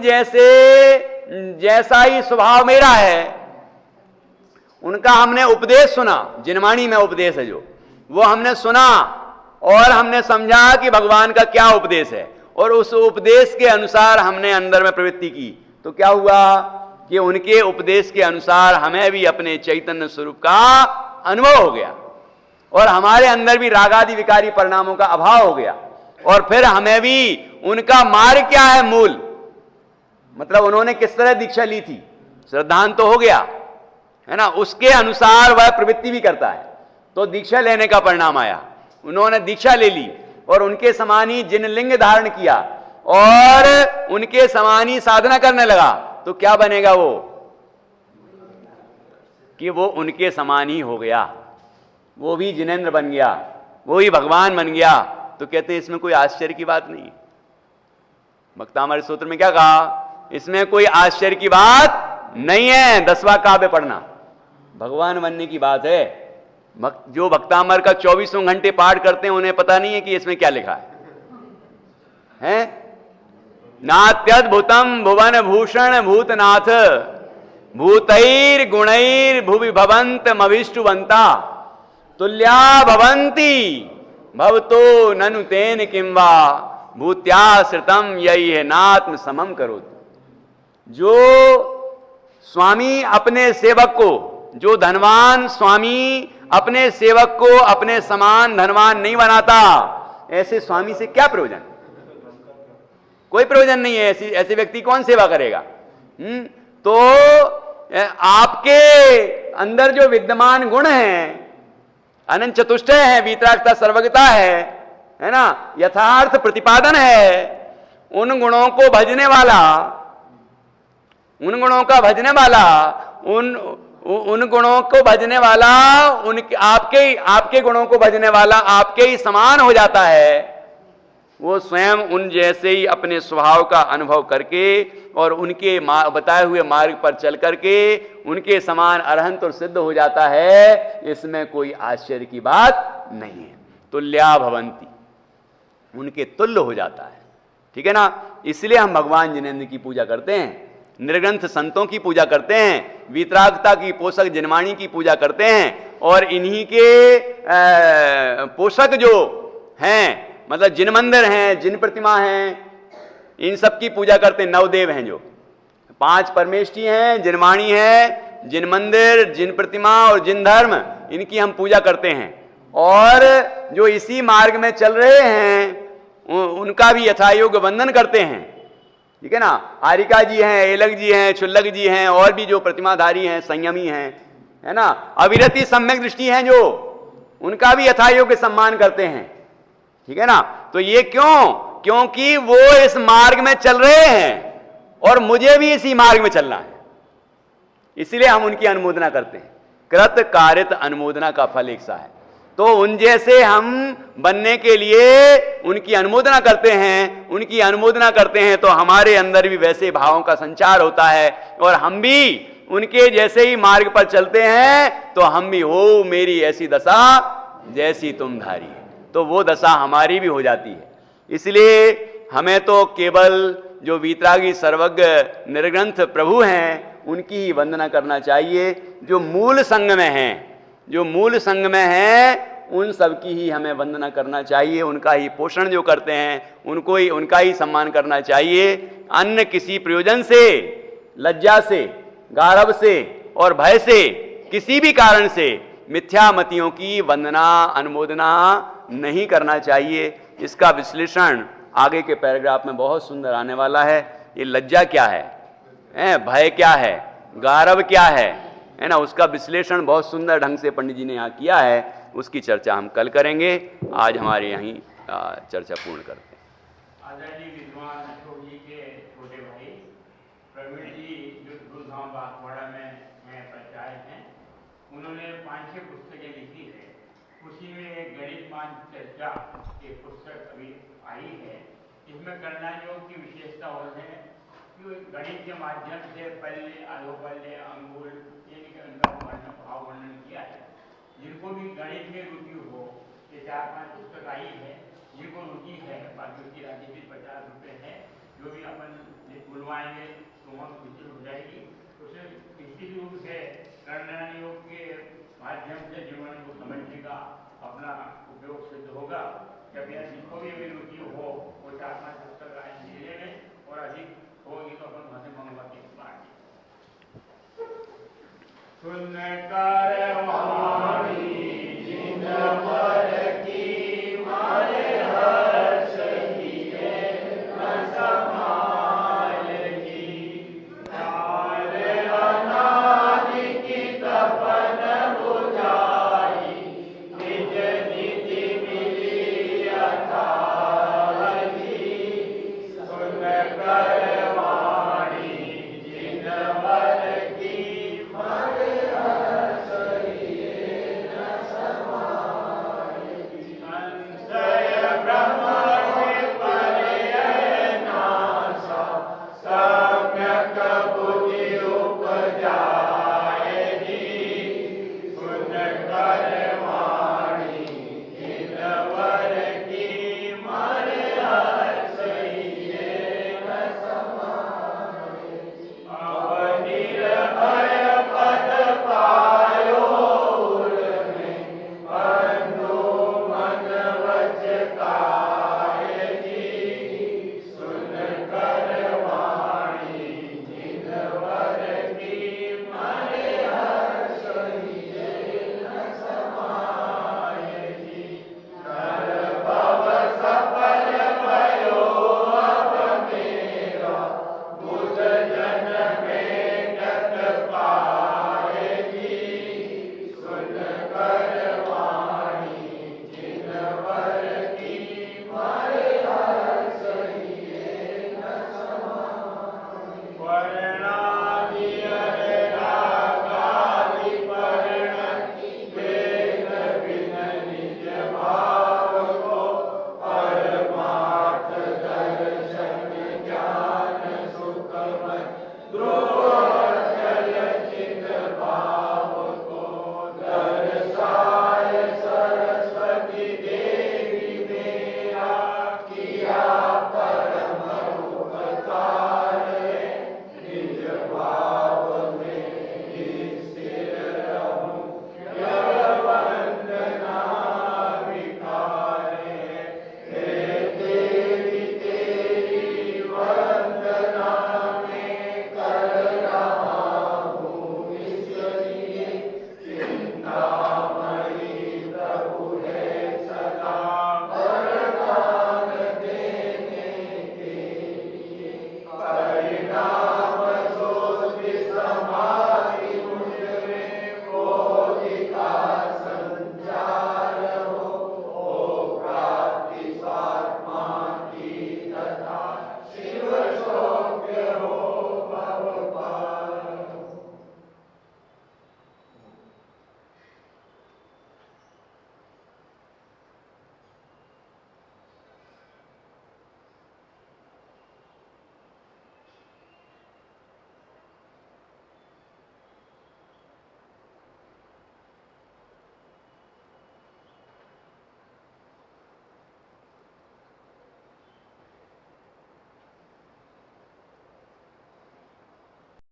जैसा ही स्वभाव मेरा है, उनका हमने उपदेश सुना। जिनवाणी में उपदेश है जो, वो हमने सुना और हमने समझा कि भगवान का क्या उपदेश है, और उस उपदेश के अनुसार हमने अंदर में प्रवृत्ति की। तो क्या हुआ कि उनके उपदेश के अनुसार हमें भी अपने चैतन्य स्वरूप का अनुभव हो गया, और हमारे अंदर भी रागादि विकारी परिणामों का अभाव हो गया। और फिर हमें भी उनका मार्ग क्या है, मूल मतलब उन्होंने किस तरह दीक्षा ली थी, श्रद्धांत तो हो गया, है ना, उसके अनुसार वह प्रवृत्ति भी करता है। तो दीक्षा लेने का परिणाम आया, उन्होंने दीक्षा ले ली और उनके समान ही जिन लिंग धारण किया और उनके समान ही साधना करने लगा। तो क्या बनेगा वो, कि वो उनके समान ही हो गया, वो भी जिनेंद्र बन गया, वो ही भगवान बन गया। तो कहते हैं इसमें कोई आश्चर्य की बात नहीं। भक्तामृत सूत्र में क्या कहा, इसमें कोई आश्चर्य की बात नहीं है। 10वां काव्य पढ़ना, भगवान बनने की बात है। जो भक्तामृत का 24 घंटे पाठ करते हैं उन्हें पता नहीं है कि इसमें क्या लिखा है? नात्यद्भुतम भुवन भूषण भूतनाथ भूतैर गुणैर भुवि भवंत मविष्टुवंता तुल्या भवंती भवतो ननु तेन किंवा भूत्याश्रितम यही है नात्म समम करो। जो स्वामी अपने सेवक को, जो धनवान स्वामी अपने सेवक को अपने समान धनवान नहीं बनाता, ऐसे स्वामी से क्या प्रयोजन? कोई प्रयोजन नहीं है। ऐसे व्यक्ति कौन सेवा करेगा? तो आपके अंदर जो विद्यमान गुण हैं, अनंत चतुष्टय है, वीतरागता सर्वज्ञता है ना, यथार्थ प्रतिपादन है, उन गुणों को भजने वाला, उन गुणों को भजने वाला उनके आपके गुणों को भजने वाला आपके ही समान हो जाता है। वो स्वयं उन जैसे ही अपने स्वभाव का अनुभव करके और उनके बताए हुए मार्ग पर चल करके उनके समान अरहंत और सिद्ध हो जाता है। इसमें कोई आश्चर्य की बात नहीं है। तुल्या भवंती, उनके तुल्य हो जाता है, ठीक है ना। इसलिए हम भगवान जिनेंद्र की पूजा करते हैं, निर्ग्रंथ संतों की पूजा करते हैं, वीतरागता की पोषक जिनवाणी की पूजा करते हैं, और इन्हीं के पोषक जो हैं, मतलब जिन मंदिर हैं, जिन प्रतिमा हैं, इन सब की पूजा करते हैं। नवदेव हैं, जो 5 परमेष्ठी हैं, जिनवाणी है, जिन मंदिर, जिन प्रतिमा और जिन धर्म, इनकी हम पूजा करते हैं। और जो इसी मार्ग में चल रहे हैं उनका भी यथायोग्य वंदन करते हैं, ठीक है ना। हारिका जी हैं, एलक जी हैं, क्षुल्लक जी हैं, और भी जो प्रतिमाधारी हैं, संयमी हैं, है ना, अविरति सम्यक दृष्टि हैं, जो उनका भी यथायोग्य सम्मान करते हैं, ठीक है ना। तो ये क्यों? क्योंकि वो इस मार्ग में चल रहे हैं और मुझे भी इसी मार्ग में चलना है, इसलिए हम उनकी अनुमोदना करते हैं। कृत कारित अनुमोदना का फल एक सा है। तो उन जैसे हम बनने के लिए उनकी अनुमोदना करते हैं, उनकी अनुमोदना करते हैं तो हमारे अंदर भी वैसे भावों का संचार होता है, और हम भी उनके जैसे ही मार्ग पर चलते हैं तो हम भी हो मेरी ऐसी दशा जैसी तुम धारी, तो वो दशा हमारी भी हो जाती है। इसलिए हमें तो केवल जो वीतरागी सर्वज्ञ निर्ग्रंथ प्रभु हैं उनकी ही वंदना करना चाहिए। जो मूल संग में हैं, जो मूल संग में हैं, उन सब की ही हमें वंदना करना चाहिए। उनका ही पोषण जो करते हैं उनको ही, उनका ही सम्मान करना चाहिए। अन्य किसी प्रयोजन से, लज्जा से, गारव से और भय से किसी भी कारण से मिथ्यामतियों की वंदना अनुमोदना नहीं करना चाहिए। इसका विश्लेषण आगे के पैराग्राफ में बहुत सुंदर आने वाला है। ये लज्जा क्या है, भय क्या है, गारव क्या है ना, उसका विश्लेषण बहुत सुंदर ढंग से पंडित जी ने यहाँ किया है। उसकी चर्चा हम कल करेंगे। आज हमारे यहीं चर्चा पूर्ण करते हैं। आदरणीय विद्वान अशोक जी के छोटे भाई प्रवीण जी जो गुरुधाम बागवाड़ा में पंचायत हैं, उन्होंने 5-6 पुस्तकें लिखी है। उसी में एक गणितमान चर्चा एक पुस्तक अभी आई है। इसमें गणना योग की विशेषता और है कि गणित के माध्यम से पल्ले अधोपल्ले अंगुल उनका भाव वर्णन किया है। जिनको भी गणित में रुचि हो, ये 4-5 पुस्तक आई है। जिनको रुचि है, बाकी उसकी राशि भी 50 रुपये है, जो भी अपन बुलवाएंगे तो वहाँ रुचि हो जाएगी। उसे निश्चित रूप से गणना योग के माध्यम से जीवन को समझने का अपना उपयोग सिद्ध होगा। जब यह जिनको भी अभी रुचि हो वो 4-5 पुस्तक आएंगे ले लें, और अधिक होगी तो अपन वहाँ से मंगवा के बांटें। सुनकर